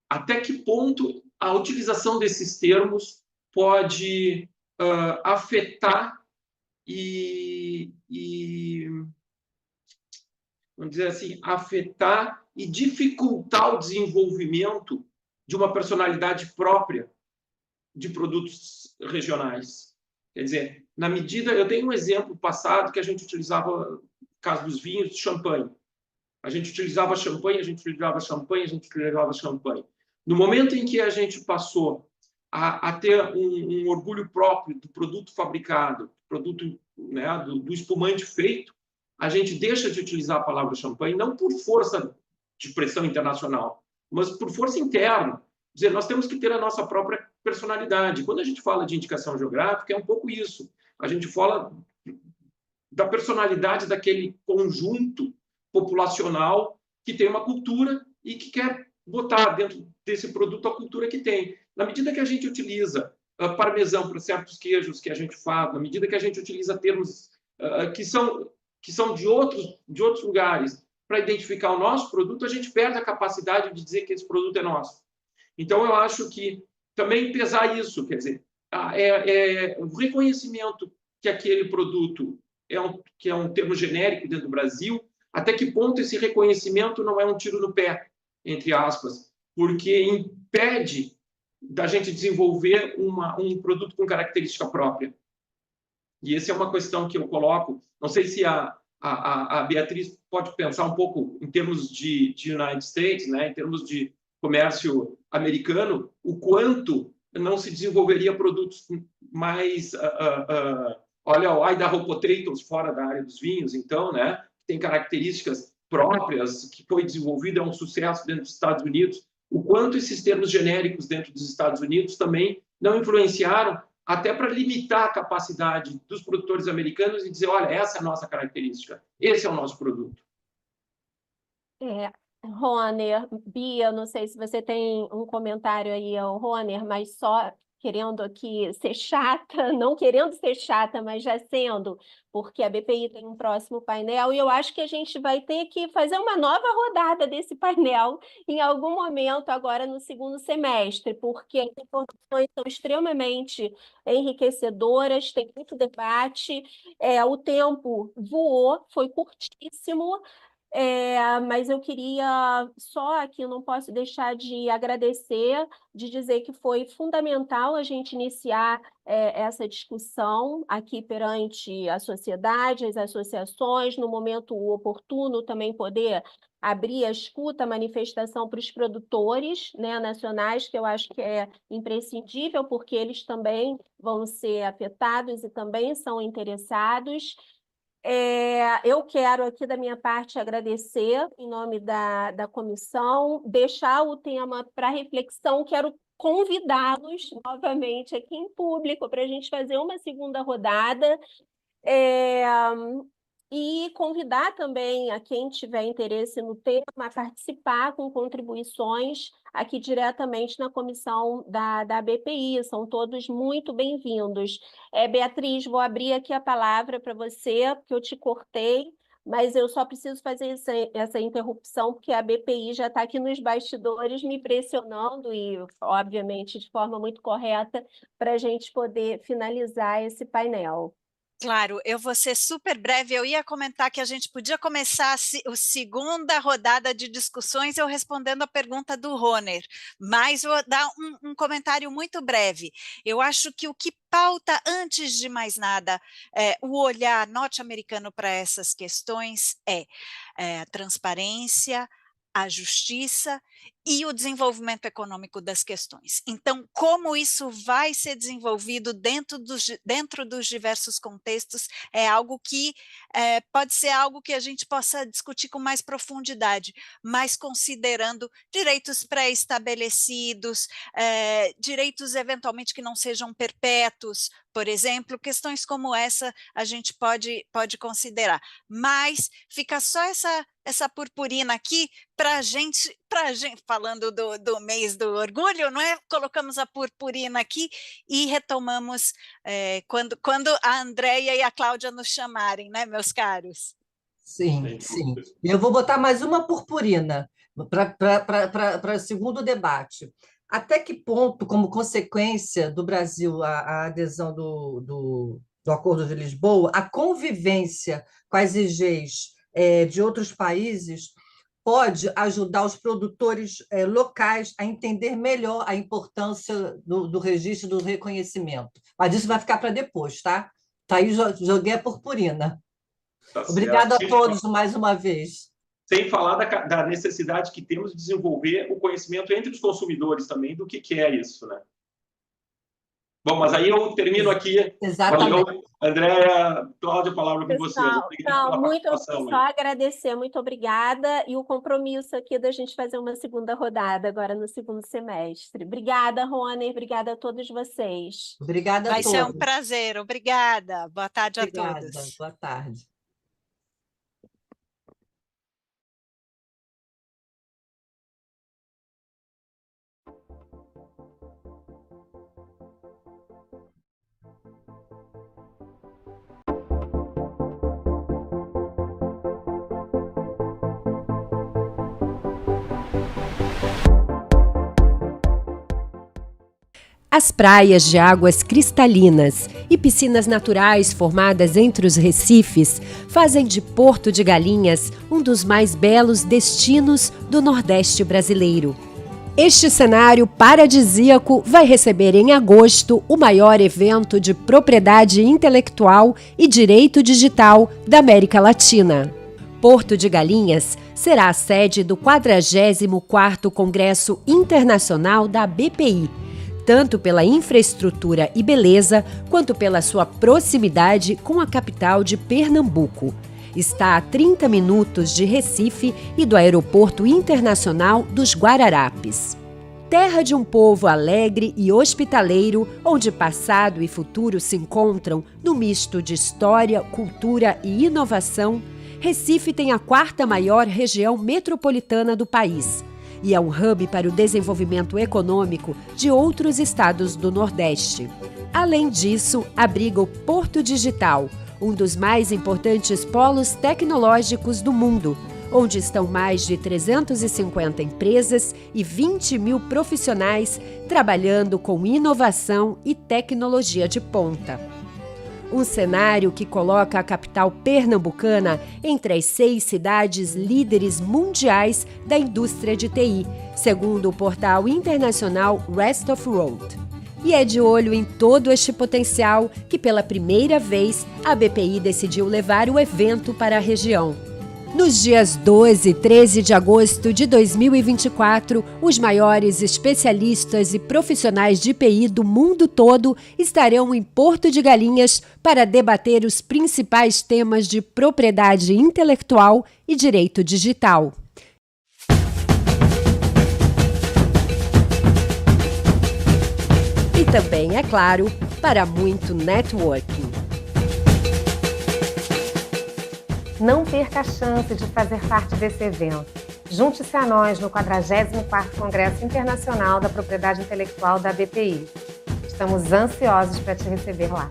Até que ponto a utilização desses termos pode afetar e, vamos dizer assim, afetar e dificultar o desenvolvimento de uma personalidade própria de produtos regionais. Quer dizer, na medida... Eu tenho um exemplo passado que a gente utilizava, no caso dos vinhos, de champanhe. A gente utilizava champanhe, a gente utilizava champanhe, a gente utilizava champanhe. No momento em que a gente passou a ter um orgulho próprio do produto fabricado, produto, né, do espumante feito, a gente deixa de utilizar a palavra champanhe, não por força de pressão internacional, mas por força interna. Quer dizer, nós temos que ter a nossa própria personalidade. Quando a gente fala de indicação geográfica, é um pouco isso. A gente fala da personalidade daquele conjunto populacional que tem uma cultura e que quer botar dentro desse produto a cultura que tem. Na medida que a gente utiliza parmesão para certos queijos que a gente faz, na medida que a gente utiliza termos que são de outros lugares para identificar o nosso produto, a gente perde a capacidade de dizer que esse produto é nosso. Então, eu acho que também pesar isso, quer dizer, o reconhecimento que aquele produto que é um termo genérico dentro do Brasil, até que ponto esse reconhecimento não é um tiro no pé, entre aspas, porque impede da gente desenvolver um produto com característica própria. E essa é uma questão que eu coloco, não sei se a Beatriz pode pensar um pouco em termos de United States, né, em termos de comércio americano, o quanto não se desenvolveria produtos mais... olha o Idaho Potatoes fora da área dos vinhos, então, né, tem características próprias, que foi desenvolvido, é um sucesso dentro dos Estados Unidos, o quanto esses termos genéricos dentro dos Estados Unidos também não influenciaram até para limitar a capacidade dos produtores americanos e dizer, olha, essa é a nossa característica, esse é o nosso produto. Roner, Bia, não sei se você tem um comentário aí, Roner, mas só querendo aqui ser chata, não querendo ser chata, mas já sendo, porque a BPI tem um próximo painel e eu acho que a gente vai ter que fazer uma nova rodada desse painel em algum momento agora no segundo semestre, porque as informações são extremamente enriquecedoras, tem muito debate, o tempo voou, foi curtíssimo. Mas eu queria só aqui, não posso deixar de agradecer, de dizer que foi fundamental a gente iniciar essa discussão aqui perante a sociedade, as associações, no momento oportuno também poder abrir a escuta, a manifestação para os produtores, né, nacionais, que eu acho que é imprescindível, porque eles também vão ser afetados e também são interessados. Eu quero aqui da minha parte agradecer em nome da comissão, deixar o tema para reflexão, quero convidá-los novamente aqui em público para a gente fazer uma segunda rodada, e convidar também a quem tiver interesse no tema a participar com contribuições aqui diretamente na comissão da BPI, são todos muito bem-vindos. Beatriz, vou abrir aqui a palavra para você, porque eu te cortei, mas eu só preciso fazer essa interrupção, porque a BPI já está aqui nos bastidores me pressionando e, obviamente, de forma muito correta, para a gente poder finalizar esse painel. Claro, eu vou ser super breve, eu ia comentar que a gente podia começar a segunda rodada de discussões eu respondendo a pergunta do Roner, mas vou dar um comentário muito breve. Eu acho que o que pauta, antes de mais nada, o olhar norte-americano para essas questões é a transparência, a justiça e o desenvolvimento econômico das questões. Então, como isso vai ser desenvolvido dentro dos diversos contextos é algo que pode ser algo que a gente possa discutir com mais profundidade, mas considerando direitos pré-estabelecidos, direitos eventualmente que não sejam perpétuos, por exemplo, questões como essa a gente pode considerar, mas fica só essa purpurina aqui para a gente, falando do mês do orgulho, não é? Colocamos a purpurina aqui e retomamos quando a Andréia e a Cláudia nos chamarem, né, meus caros? Sim, sim. Eu vou botar mais uma purpurina para o segundo debate. Até que ponto, como consequência do Brasil, a adesão do Acordo de Lisboa, a convivência com as IGs de outros países pode ajudar os produtores locais a entender melhor a importância do registro, do reconhecimento. Mas isso vai ficar para depois, tá? Tá aí, joguei a purpurina. Tá Obrigada certo. a todos mais uma vez. Sem falar da necessidade que temos de desenvolver o conhecimento entre os consumidores também do que é isso, né? Bom, mas aí eu termino aqui. Exatamente. Valeu, Andréia, Cláudia, a palavra com vocês. Não, só agradecer, muito obrigada, e o compromisso aqui da gente fazer uma segunda rodada agora no segundo semestre. Obrigada, Rony, obrigada a todos vocês. Obrigada a todos. Vai ser um prazer, obrigada. Boa tarde a todos. Boa tarde. As praias de águas cristalinas e piscinas naturais formadas entre os recifes fazem de Porto de Galinhas um dos mais belos destinos do Nordeste brasileiro. Este cenário paradisíaco vai receber em agosto o maior evento de propriedade intelectual e direito digital da América Latina. Porto de Galinhas será a sede do 44º Congresso Internacional da BPI, tanto pela infraestrutura e beleza, quanto pela sua proximidade com a capital de Pernambuco. Está a 30 minutos de Recife e do Aeroporto Internacional dos Guararapes. Terra de um povo alegre e hospitaleiro, onde passado e futuro se encontram no misto de história, cultura e inovação, Recife tem a 4ª maior região metropolitana do país e é um hub para o desenvolvimento econômico de outros estados do Nordeste. Além disso, abriga o Porto Digital, um dos mais importantes polos tecnológicos do mundo, onde estão mais de 350 empresas e 20 mil profissionais trabalhando com inovação e tecnologia de ponta. Um cenário que coloca a capital pernambucana entre as 6 cidades líderes mundiais da indústria de TI, segundo o portal internacional Rest of World. E é de olho em todo este potencial que, pela primeira vez, a BPI decidiu levar o evento para a região. Nos dias 12 e 13 de agosto de 2024, os maiores especialistas e profissionais de TI do mundo todo estarão em Porto de Galinhas para debater os principais temas de propriedade intelectual e direito digital. E também, é claro, para muito networking. Não perca a chance de fazer parte desse evento. Junte-se a nós no 44º Congresso Internacional da Propriedade Intelectual da BPI. Estamos ansiosos para te receber lá.